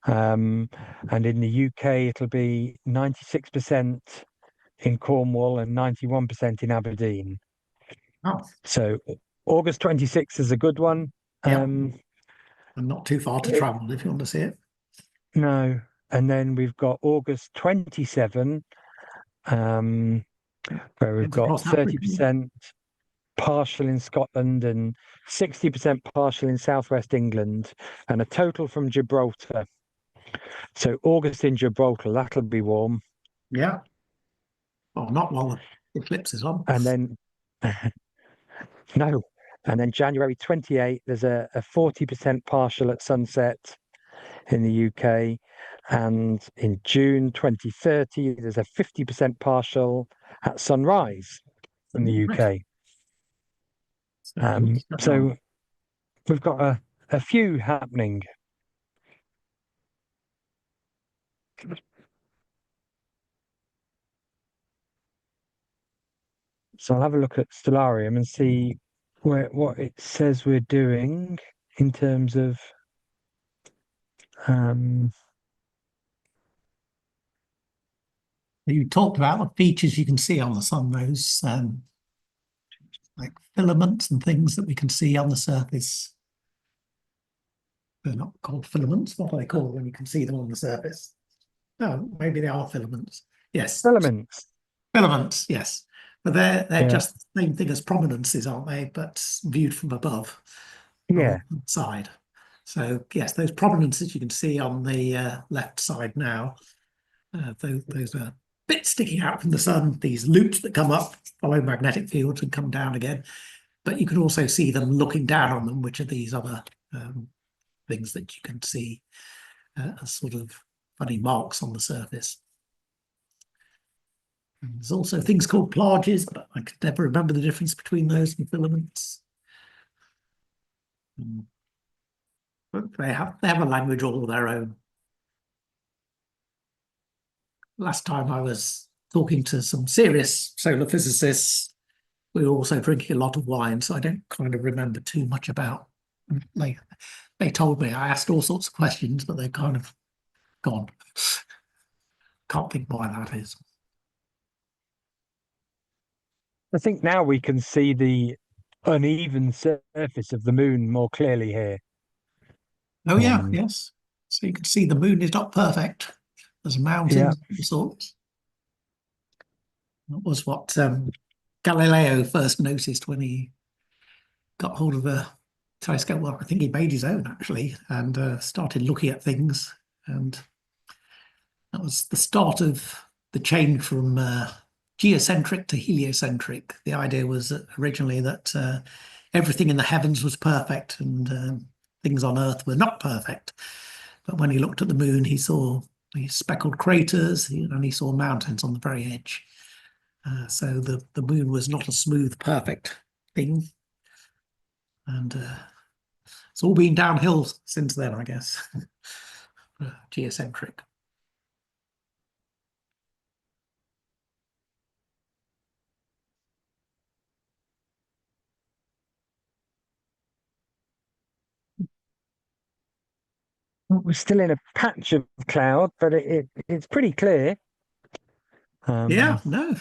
And in the UK, it'll be 96% in Cornwall and 91% in Aberdeen. Oh, So August 26th is a good one. yeah. And not too far to travel if you want to see it. No. And then we've got August 27, where we've It's got across Africa, 30% partial in Scotland and 60% partial in southwest England, and a total from Gibraltar. So August in Gibraltar, that'll be warm. Yeah. Well, not while the eclipse is on. And then no. And then January 28, there's a 40% partial at sunset in the UK. And in June 2030, there's a 50% partial at sunrise in the UK. So we've got a few happening. So I'll have a look at Stellarium and see what it says we're doing in terms of you talked about the features you can see on the sun, those like filaments and things that we can see on the surface. They're not called filaments. What are they called when you can see them on the surface? No, maybe they are filaments. Yes. Filaments. Filaments, yes. But they're just the same thing as prominences, aren't they? But viewed from above. Yeah. From the side. So yes, those prominences you can see on the left side now. Those are bits sticking out from the sun, these loops that come up, follow magnetic fields and come down again. But you can also see them looking down on them, which are these other things that you can see as sort of funny marks on the surface. And there's also things called plages, but I could never remember the difference between those and filaments. But they have a language all of their own. Last time I was talking to some serious solar physicists, we were also drinking a lot of wine, so I don't kind of remember too much about. They told me I asked all sorts of questions, but they're kind of gone. Can't think why that is. I think now we can see the uneven surface of the moon more clearly here. Oh yeah, Um, yes. So you can see the moon is not perfect. There's Yeah. mountains of all sorts. That was what Galileo first noticed when he got hold of a telescope. Well, I think he made his own actually, and started looking at things. And that was the start of the change from geocentric to heliocentric. The idea was originally that everything in the heavens was perfect and things on Earth were not perfect. But when he looked at the moon, he saw these speckled craters and he saw mountains on the very edge. So the moon was not a smooth, perfect thing. And it's all been downhill since then, I guess. Geocentric. we're still in a patch of cloud, but it's pretty clear. Yeah, no.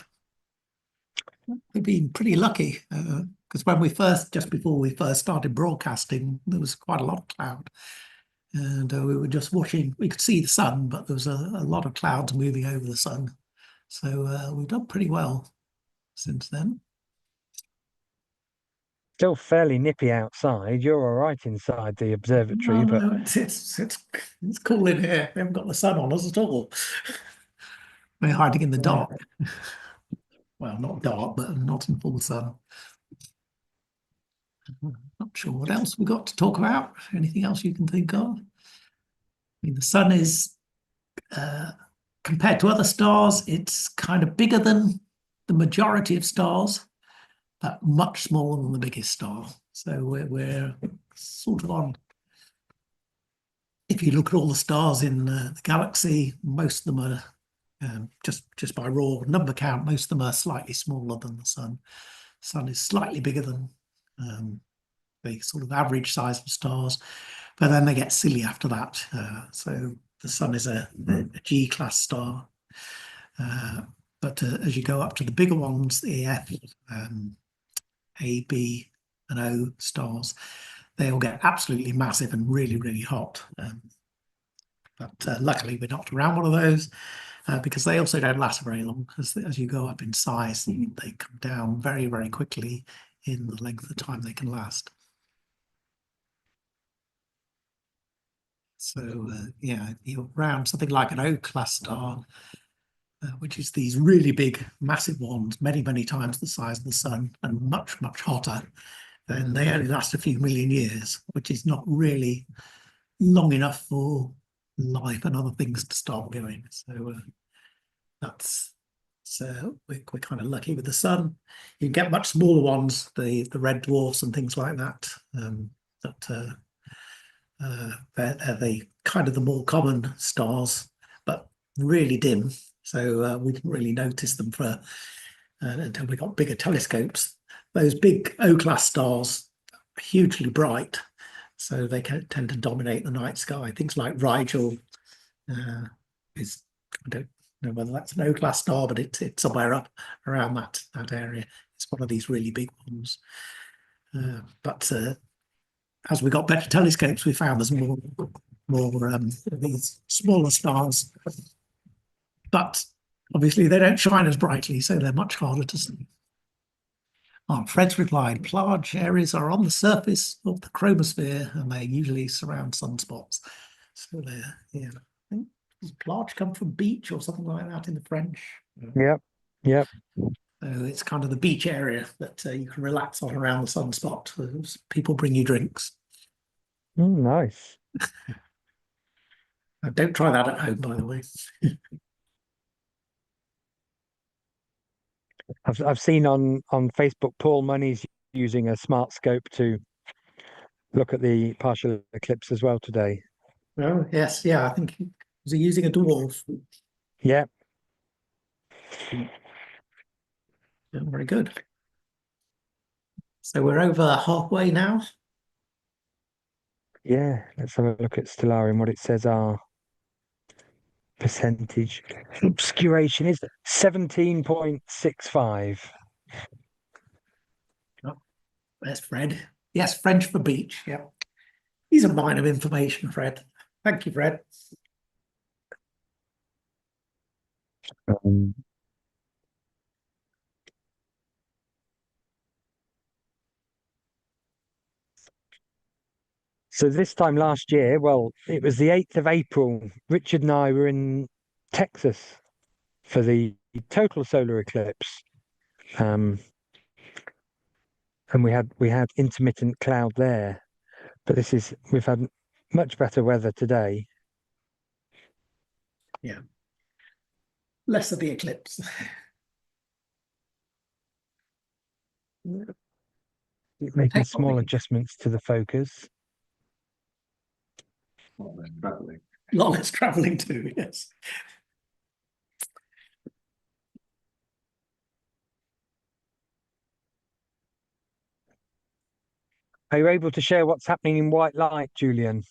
We've been pretty lucky because when just before we first started broadcasting, there was quite a lot of cloud. And we were just watching, we could see the sun, but there was a lot of clouds moving over the sun. So we've done pretty well since then. Still fairly nippy outside. You're all right inside the observatory, but No, it's cool in here. We haven't got the sun on us at all. We're hiding in the dark. Well, not dark, but not in full sun. Not sure what else we got to talk about. Anything else you can think of? I mean, the sun is, compared to other stars, it's kind of bigger than the majority of stars, but much smaller than the biggest star. So we're sort of on. If you look at all the stars in the galaxy, most of them are just by raw number count. Most of them are slightly smaller than the sun. The sun is slightly bigger than the sort of average size of stars, but then they get silly after that. So the sun is a G-class star. But as you go up to the bigger ones, the F, A, B, and O stars, they all get absolutely massive and really, really hot. But luckily, we're not around one of those because they also don't last very long. As you go up in size, they come down very, very quickly in the length of time they can last. So yeah, you're around something like an O-class star, which is these really big, massive ones, many, many times the size of the sun and much, much hotter. And they only last a few million years, which is not really long enough for life and other things to start going. So that's so we're kind of lucky with the sun. You get much smaller ones, the red dwarfs and things like that. They're the kind of the more common stars, but really dim. So we didn't really notice them for until we got bigger telescopes. Those big O-class stars are hugely bright, so they tend to dominate the night sky. Things like Rigel is, I don't know whether that's an O-class star, but it's somewhere up around that area. It's one of these really big ones. But as we got better telescopes, we found there's more these smaller stars, but obviously they don't shine as brightly, so they're much harder to see. Fred's replied, large areas are on the surface of the chromosphere and they usually surround sunspots. So they're, yeah, I think does large come from beach or something like that in the French? yep. So it's kind of the beach area that you can relax on around the sunspot. People bring you drinks. Nice. Don't try that at home, by the way. I've seen on Facebook Paul Money's using a smart scope to look at the partial eclipse as well today. Oh, yes, yeah, I think was he using a dwarf? Yeah. Yeah, very good. So we're over halfway now. Yeah, let's have a look at Stellarium, what it says our percentage obscuration is 17.65. There's Fred. Yes, French for beach. Yeah. These are mine of information, Fred. Thank you, Fred. Um, so this time last year, well, it was the 8th of April. Richard and I were in Texas for the total solar eclipse. And we had intermittent cloud there. But we've had much better weather today. Yeah. Less of the eclipse. Making small adjustments to the focus. A travelling. A lot less travelling too, yes. Are you able to share what's happening in white light, Julian?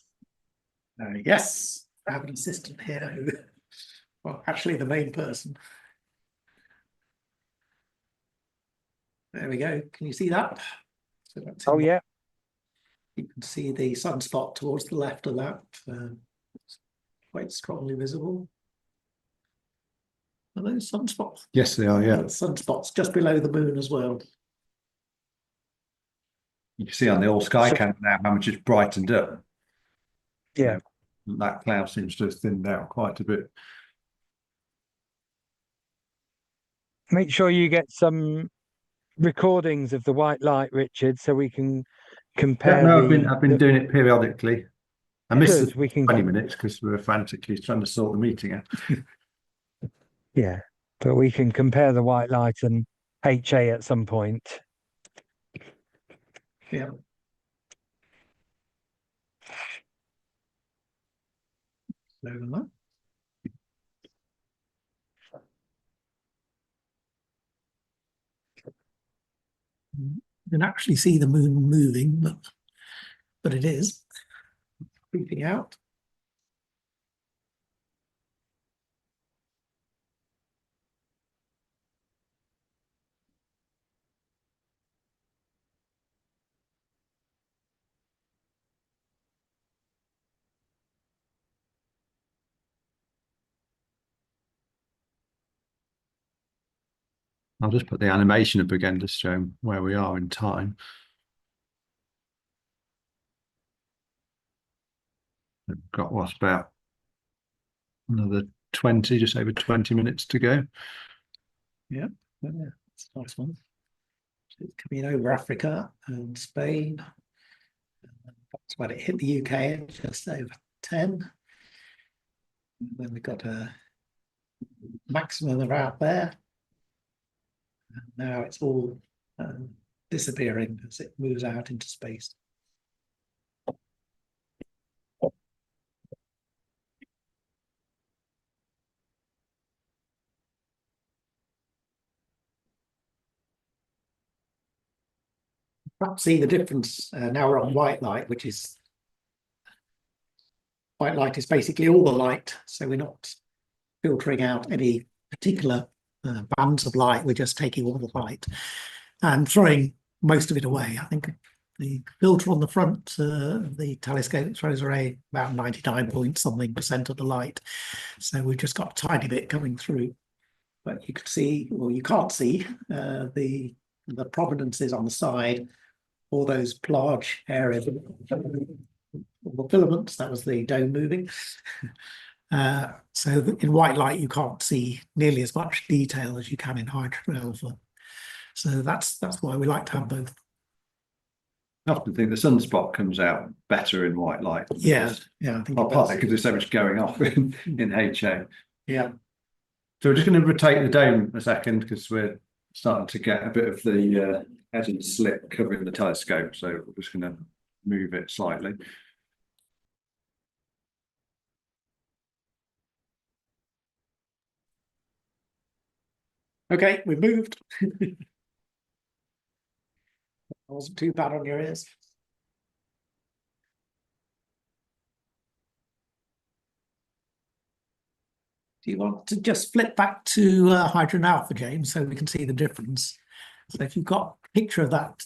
Yes, I have an assistant here who, well, actually the main person. There we go. Can you see that? So that's Oh, yeah. You can see the sunspot towards the left of that. It's quite strongly visible. Are those sunspots? Yes, they are. Yeah, Sunspots just below the moon as well. you can see on the old sky cam now how much it's brightened up. Yeah. That cloud seems to have thinned out quite a bit. Make sure you get some recordings of the white light, Richard, so we can compare no, the. I've been doing it periodically. I missed the Good, we can 20 minutes because we were frantically trying to sort the meeting out. Yeah, but we can compare the white light and HA at some point. Yeah. Slow them up. You can actually see the moon moving, but it is creeping out. I'll just put the animation up again to show where we are in time. We've got what's about another 20, just over 20 minutes to go. Yeah, it's a nice one. So it's coming over Africa and Spain. That's when it hit the UK at just over 10. And then we've got a maximum around there. And now it's all disappearing as it moves out into space. Perhaps see the difference now we're on white light, which is white light is basically all the light. So we're not filtering out any particular bands of light. We're just taking all the light and throwing most of it away. I think the filter on the front of the telescope throws away about 99 point something % of the light. So we've just got a tiny bit coming through. But you can see, well, you can't see the prominences on the side, all those large areas, the filaments, that was the dome moving. So in white light, you can't see nearly as much detail as you can in hydrogen alpha. So that's why we like to have both. I often think the sunspot comes out better in white light. Yeah, I think partly because there's so much going off in HA. Yeah. So we're just going to rotate the dome a second because we're starting to get a bit of the edge and slip covering the telescope. So we're just going to move it slightly. Okay, we've moved. wasn't too bad on your ears. Do you want to just flip back to hydrogen alpha, James, so we can see the difference? So if you've got a picture of that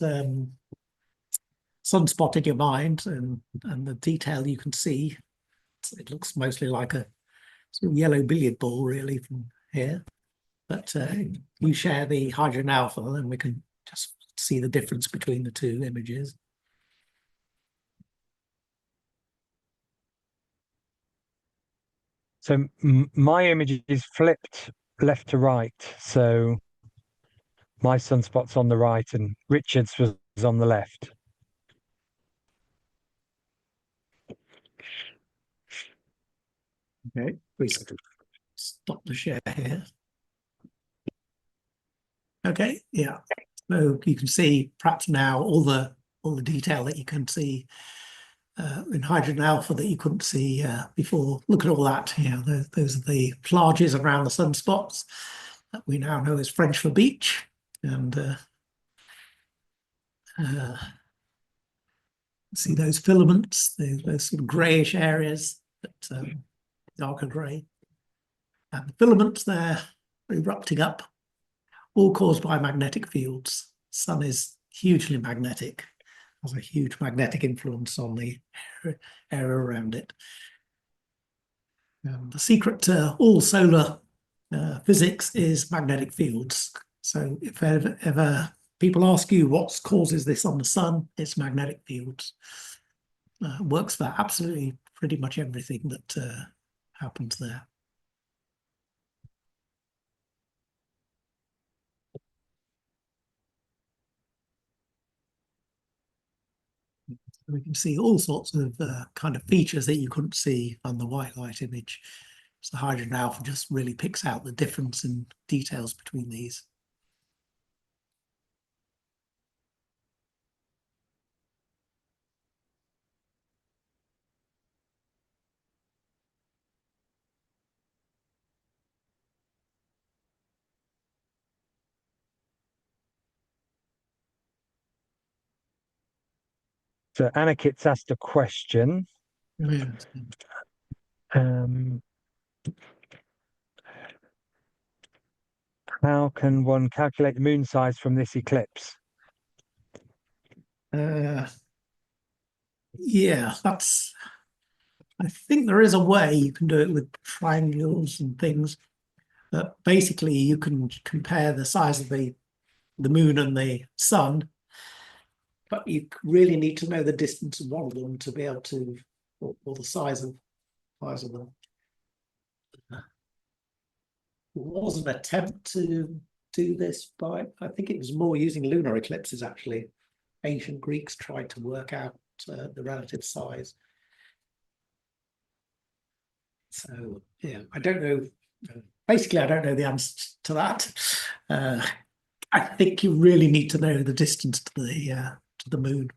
sunspot in your mind and the detail you can see, it looks mostly like a sort of yellow billiard ball, really, from here. But you share the hydrogen alpha, and we can just see the difference between the two images. So my image is flipped left to right. So my sunspot's on the right and Richard's was on the left. Okay, we stop the share here. Okay, yeah. So you can see perhaps now all the detail that you can see in hydrogen alpha that you couldn't see before. Look at all that. Those are the plages around the sunspots that we now know is French for beach. And see those filaments, those sort of greyish areas, that darker grey. And the filaments, they're erupting up, all caused by magnetic fields. The sun is hugely magnetic, has a huge magnetic influence on the area around it. The secret to all solar physics is magnetic fields. So if ever people ask you what causes this on the sun, it's magnetic fields. Works for absolutely pretty much everything that happens there. We can see all sorts of kind of features that you couldn't see on the white light image. So the hydrogen alpha just really picks out the difference in details between these. So Anakit's asked a question. How can one calculate the moon size from this eclipse? Yeah, I think there is a way you can do it with triangles and things. But basically, you can compare the size of the moon and the sun, but you really need to know the distance of one of them to be able to, or the size of them. There was an attempt to do this by, I think it was more using lunar eclipses, actually. Ancient Greeks tried to work out the relative size. So, yeah, I don't know. Basically, I don't know the answer to that. I think you really need to know the distance to the moon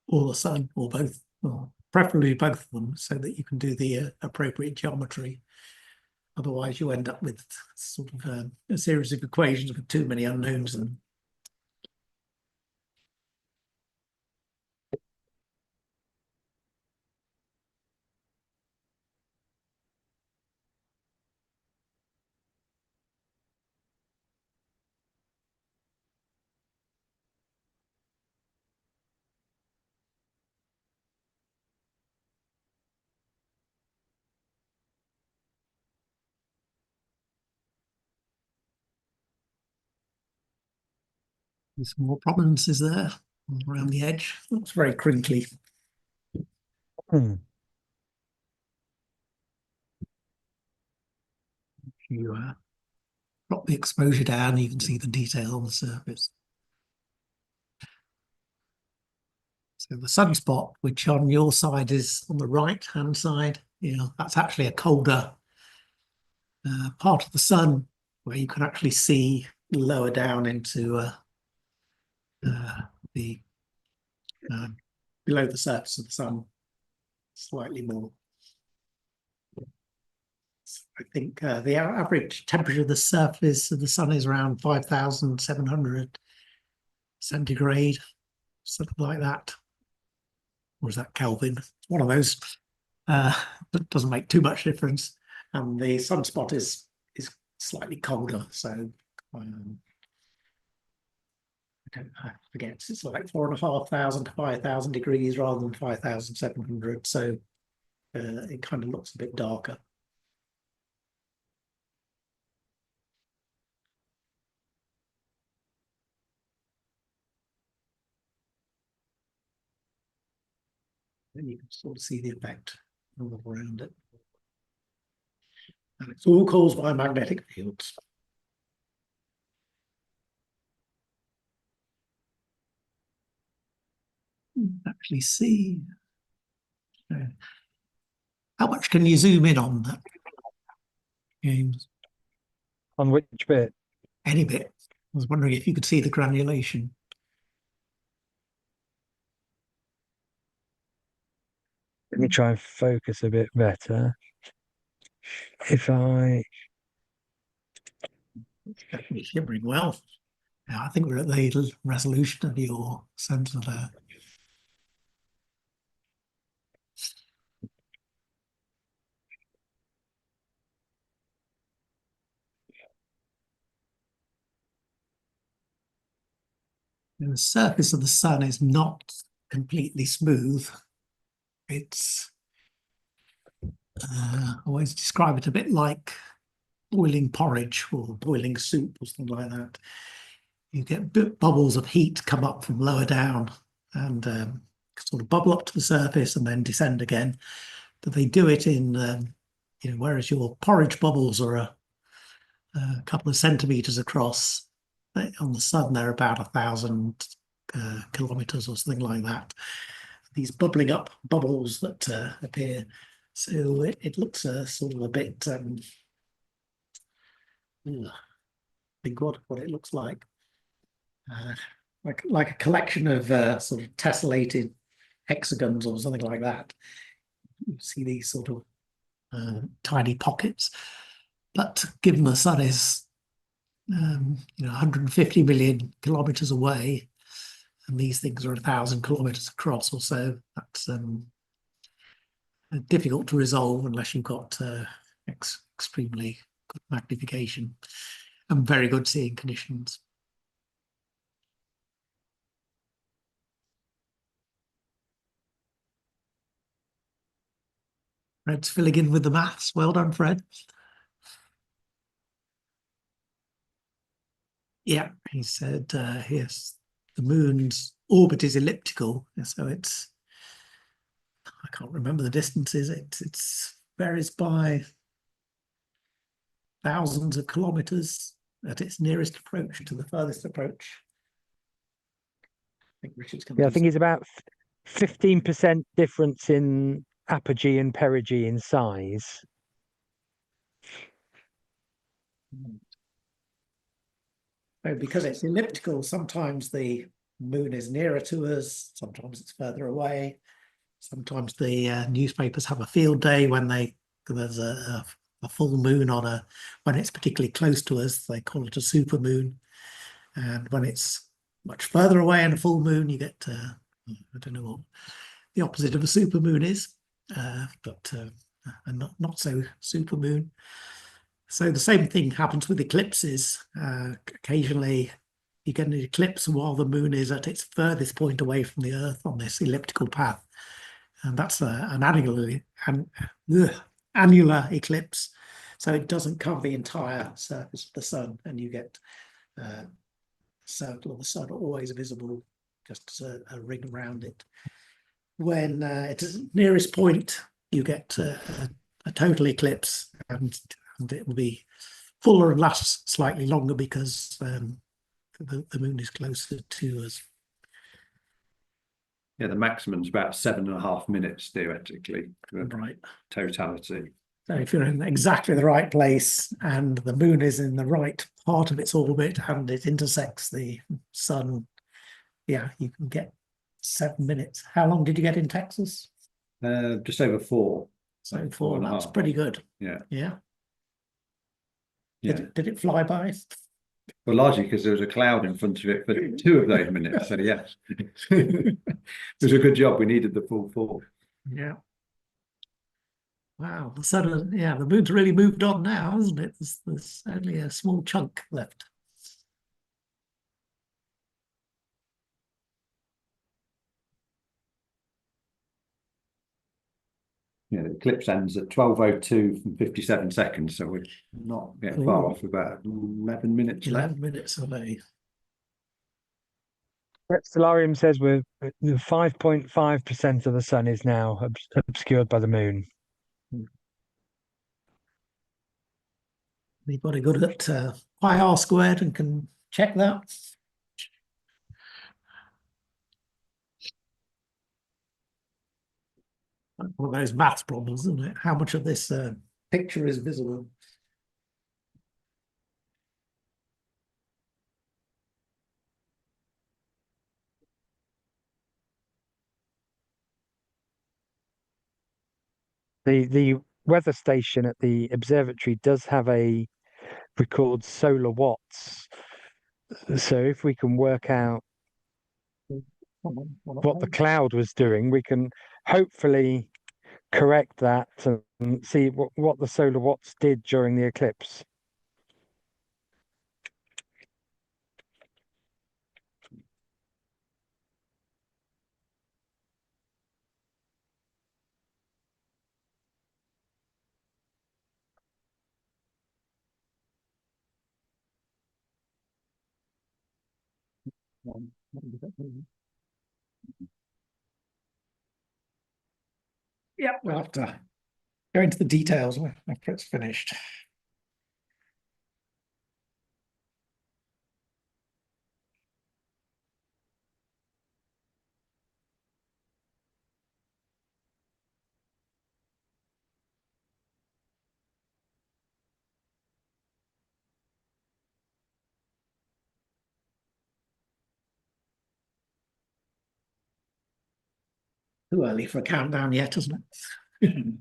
or the sun, or both, or preferably both of them, so that you can do the appropriate geometry. Otherwise, you end up with sort of a series of equations with too many unknowns in them. There's more prominences there around the edge. Looks very crinkly. You drop the exposure down, you can see the detail on the surface. So the sunspot, which on your side is on the right-hand side, that's actually a colder part of the sun, where you can actually see lower down into the below the surface of the sun, slightly more. I think the average temperature of the surface of the sun is around 5,700 centigrade, something like that. Or is that Kelvin? It's one of those. That doesn't make too much difference. And the sunspot is slightly colder, so I forget, it's like 4,500 to 5,000 degrees rather than 5,700. So it kind of looks a bit darker. Then you can sort of see the effect all around it. And it's all caused by magnetic fields. Actually see. How much can you zoom in on that? James? On which bit? Any bit. I was wondering if you could see the granulation. Let me try and focus a bit better. If I... It's definitely shimmering well. Yeah, I think we're at the resolution of your sensor there. The surface of the sun is not completely smooth. It's I always describe it a bit like boiling porridge or boiling soup or something like that. You get bubbles of heat come up from lower down and sort of bubble up to the surface and then descend again. But they do it in, whereas your porridge bubbles are a couple of centimeters across, on the sun they're about 1,000 kilometers or something like that. These bubbling up bubbles that appear. So it looks sort of a bit think what it looks like. Like a collection of sort of tessellated hexagons or something like that. You see these sort of tiny pockets. But given the sun is 150 million kilometers away, and these things are 1,000 kilometers across or so, that's difficult to resolve unless you've got extremely good magnification and very good seeing conditions. Fred's filling in with the maths. Well done, Fred. Yeah, he said, yes, the moon's orbit is elliptical, so it's, I can't remember the distances, it's varies by thousands of kilometers at its nearest approach to the furthest approach. I think Richard's going to Yeah, I think it's about 15% difference in apogee and perigee in size. So because it's elliptical, sometimes the moon is nearer to us, sometimes it's further away. Sometimes the newspapers have a field day when there's a full moon when it's particularly close to us, they call it a super moon. And when it's much further away and a full moon, you get, I don't know what the opposite of a super moon is, but a not so super moon. So the same thing happens with eclipses. Occasionally you get an eclipse while the moon is at its furthest point away from the Earth on this elliptical path. And that's an annular eclipse. So it doesn't cover the entire surface of the sun, and you get a circle of the sun always visible, just as a ring around it. When it's nearest point, you get a total eclipse, and it will be fuller and last slightly longer because the moon is closer to us. Yeah, the maximum's about 7.5 minutes theoretically. Right. Totality. So if you're in exactly the right place and the moon is in the right part of its orbit and it intersects the sun, yeah, you can get 7 minutes. How long did you get in Texas? Just over 4. So 4, that's pretty good. Yeah. Yeah. Yeah. Did it fly by? Well, largely because there was a cloud in front of it for 2 of those minutes. So yes, it was a good job. We needed the full 4. Yeah. Wow. So yeah, the moon's really moved on now, hasn't it? There's only a small chunk left. Yeah, the eclipse ends at 12:02 and 57 seconds, so we're not getting far off. About 11 minutes 11 left. minutes away. Stellarium says we're 5.5% of the sun is now obscured by the moon. Anybody good at pi r squared and can check that? One of those maths problems, isn't it? How much of this picture is visible? The weather station at the observatory does have a record solar watts. So if we can work out what the cloud was doing, we can hopefully correct that and see what the solar watts did during the eclipse. Yeah, we'll have to go into the details after it's finished. Too early for a countdown yet, isn't it?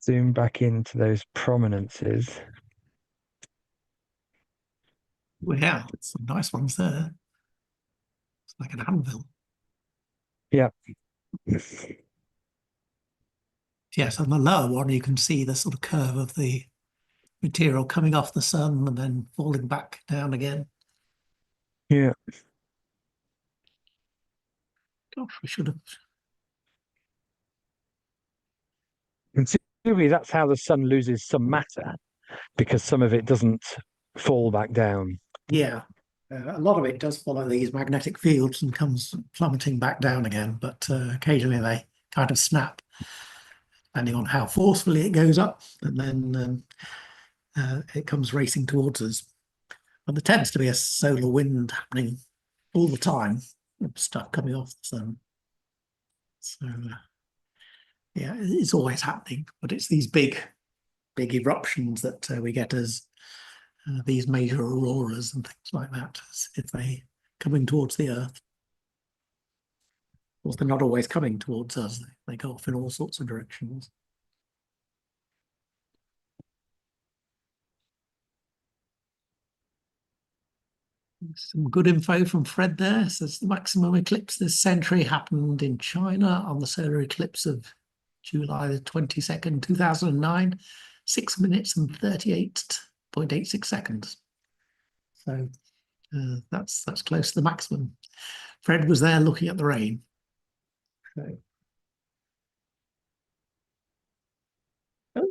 Zoom back into those prominences. Well, yeah, some nice ones there. It's like an anvil. Yeah. Yes, on the lower one, you can see the sort of curve of the material coming off the sun and then falling back down again. Yeah. Gosh, we should have. And presumably that's how the sun loses some matter, because some of it doesn't fall back down. Yeah, a lot of it does follow these magnetic fields and comes plummeting back down again, but occasionally they kind of snap, depending on how forcefully it goes up, and then it comes racing towards us. But there tends to be a solar wind happening all the time, of stuff coming off the sun. So yeah, it's always happening, but it's these big eruptions that we get as these major auroras and things like that, if they coming towards the Earth. Of course, they're not always coming towards us. They go off in all sorts of directions. Some good info from Fred there. Says the maximum eclipse this century happened in China on the solar eclipse of July the 22nd, 2009, 6 minutes and 38.86 seconds. So that's close to the maximum. Fred was there looking at the rain. So. Oh.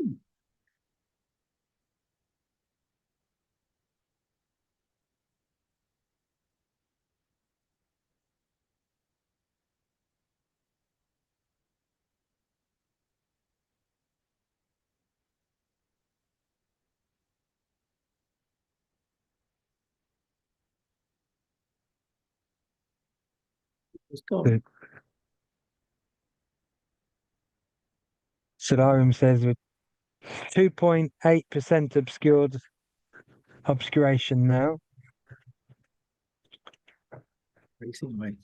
It's gone. Solarium says we're 2.8% obscuration now. Racing away.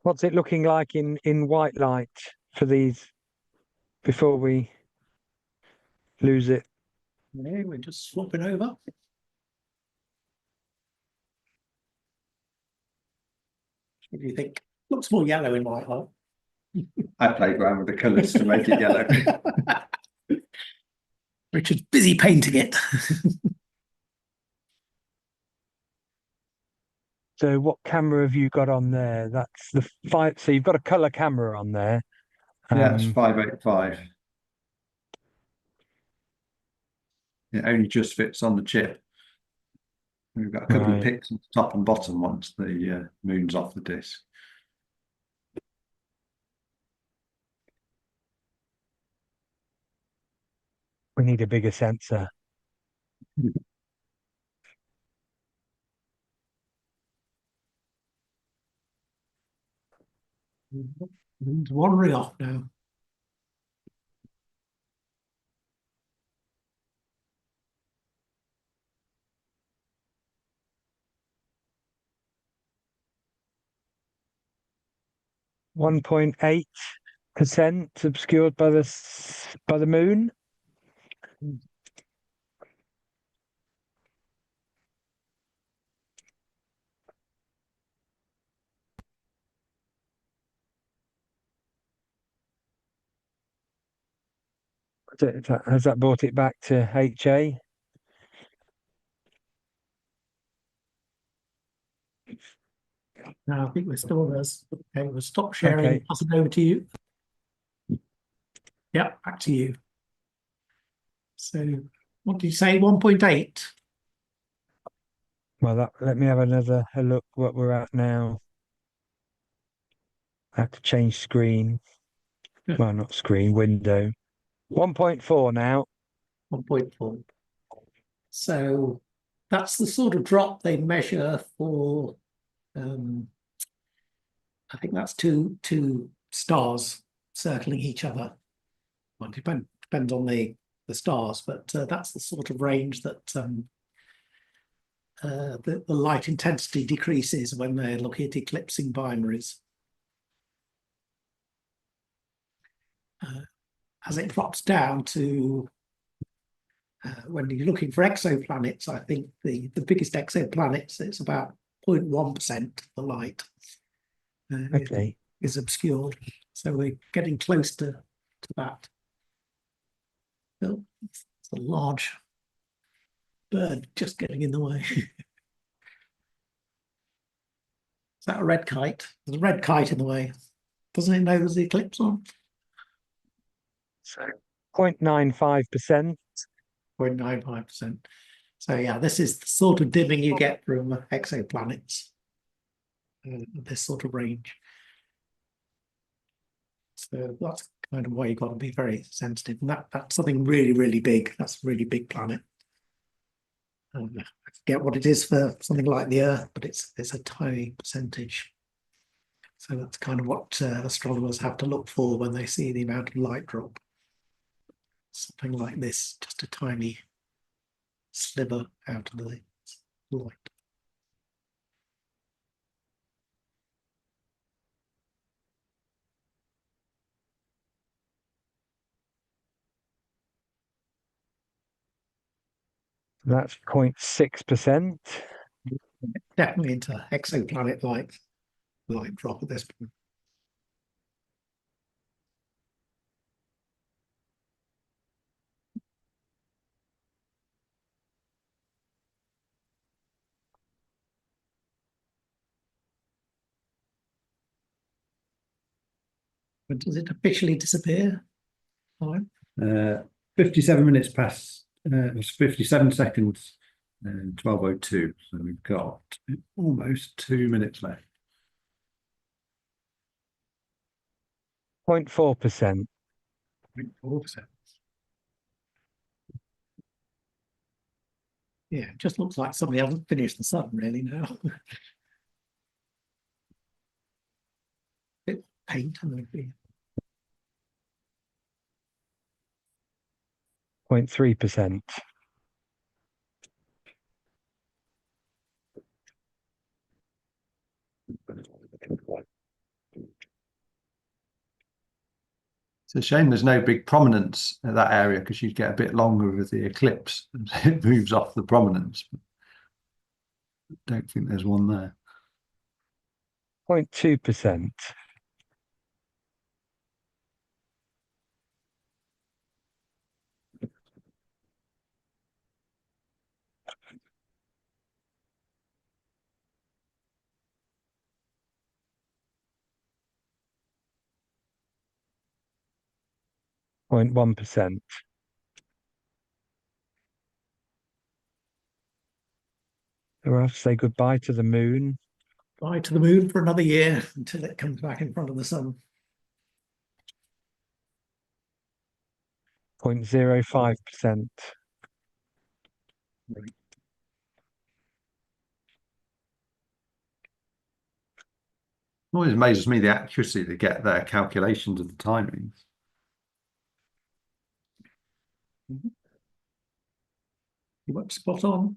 What's it looking like in white light for these before we lose it? Okay, we're just swapping over. What do you think? Looks more yellow in white light. I played around with the colours to make it yellow. Richard's busy painting it. So what camera have you got on there? That's the 5. So you've got a color camera on there. Yeah, it's 585. It only just fits on the chip. We've got a couple of Right. picks on the top and bottom once the moon's off the disc. We need a bigger sensor. It's wandering off now. One 1.8% obscured by the moon. Has that brought it back to HA? No, I think we're still there. Okay, we'll stop sharing. Okay. Pass it over to you. Yeah, back to you. So, what did you say? 1.8. Well, let me have a look what we're at now. I have to change screen. Yeah. Well, not screen, window. 1.4 now. 1.4. So that's the sort of drop they measure for. I think that's two stars circling each other. Well, depends on the stars, but that's the sort of range that the light intensity decreases when they're looking at eclipsing binaries. As it drops down to when you're looking for exoplanets, I think the biggest exoplanets, it's about 0.1% of the light Okay. is obscured. So we're getting close to that. Oh, it's a large bird just getting in the way. Is that a red kite? There's a red kite in the way. Doesn't it know there's the eclipse on? So 0.95%. 0.95%. So yeah, this is the sort of dimming you get from exoplanets. This sort of range. So that's kind of why you've got to be very sensitive. And that's something really, really big. That's a really big planet. I forget what it is for something like the Earth, but it's a tiny percentage. So that's kind of what astronomers have to look for when they see the amount of light drop. Something like this, just a tiny sliver out of the light. That's 0.6%. Definitely into exoplanet light drop at this point. But does it officially disappear? Time? 57 minutes past, it was 57 seconds and 12:02. So we've got almost 2 minutes left. 0.4%. 0.4%. Yeah, it just looks like somebody hasn't finished the sun really now. Bit paint and maybe 0.3%. It's a shame there's no big prominence in that area because you'd get a bit longer with the eclipse as it moves off the prominence. But I don't think there's one there. 0.2%. .1%. We'll have to say goodbye to the moon. Bye to the moon for another year until it comes back in front of the sun. 0.05%. Always amazes me the accuracy they get their calculations of the timings. You went spot on.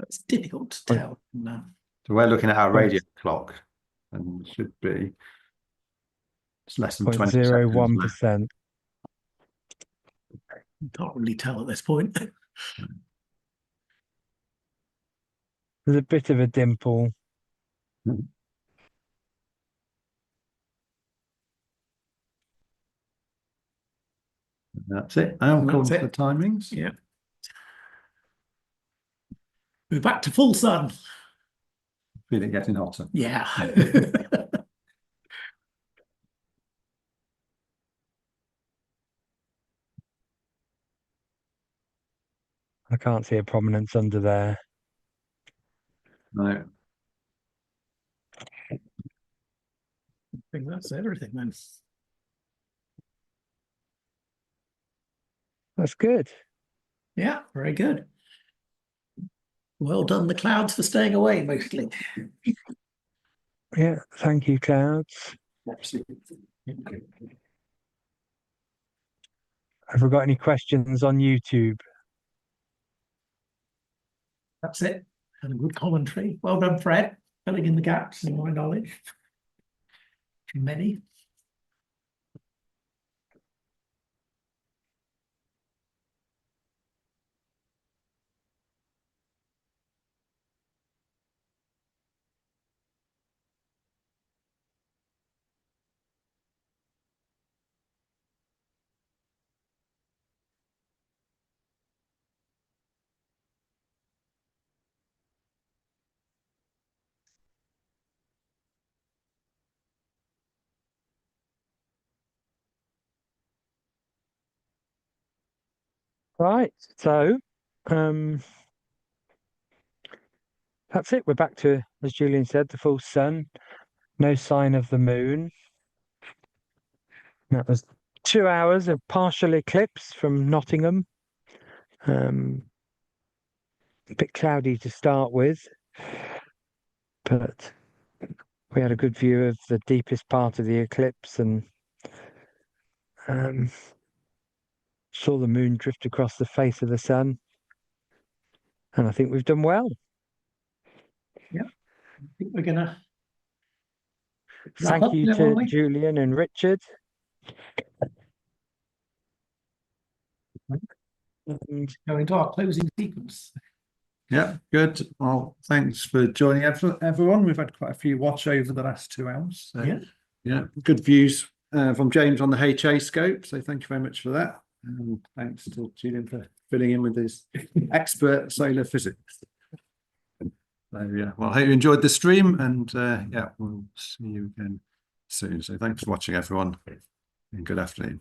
It's difficult to tell. No. So we're looking at our radio clock, and it should be it's less than 20 seconds left. 0.01%. Can't really tell at this point. There's a bit of a dimple. That's it. Now comes That's the it. timings. Yeah. We're back to full sun. Feel it getting hotter. Yeah. I can't see a prominence under there. No. I think that's everything then. That's good. Yeah, very good. Well done, the clouds, for staying away mostly. Yeah, thank you, clouds. Have we got any questions on YouTube? That's it. And a good commentary. Well done, Fred, filling in the gaps in my knowledge. Many. Right, so that's it. We're back to, as Julian said, the full sun. No sign of the moon. That was 2 hours of partial eclipse from Nottingham. A bit cloudy to start with, but we had a good view of the deepest part of the eclipse and saw the moon drift across the face of the sun. And I think we've done well. Yeah, I think we're gonna Thank you to Julian and Richard. And go into our closing sequence. Yeah, good. Well, thanks for joining everyone. We've had quite a few watch over the last 2 hours. So, yeah, good views from James on the HA scope. So thank you very much for that. And thanks to Julian for filling in with his expert solar physics. So yeah, well, I hope you enjoyed the stream, and yeah, we'll see you again soon. So thanks for watching, everyone, and good afternoon.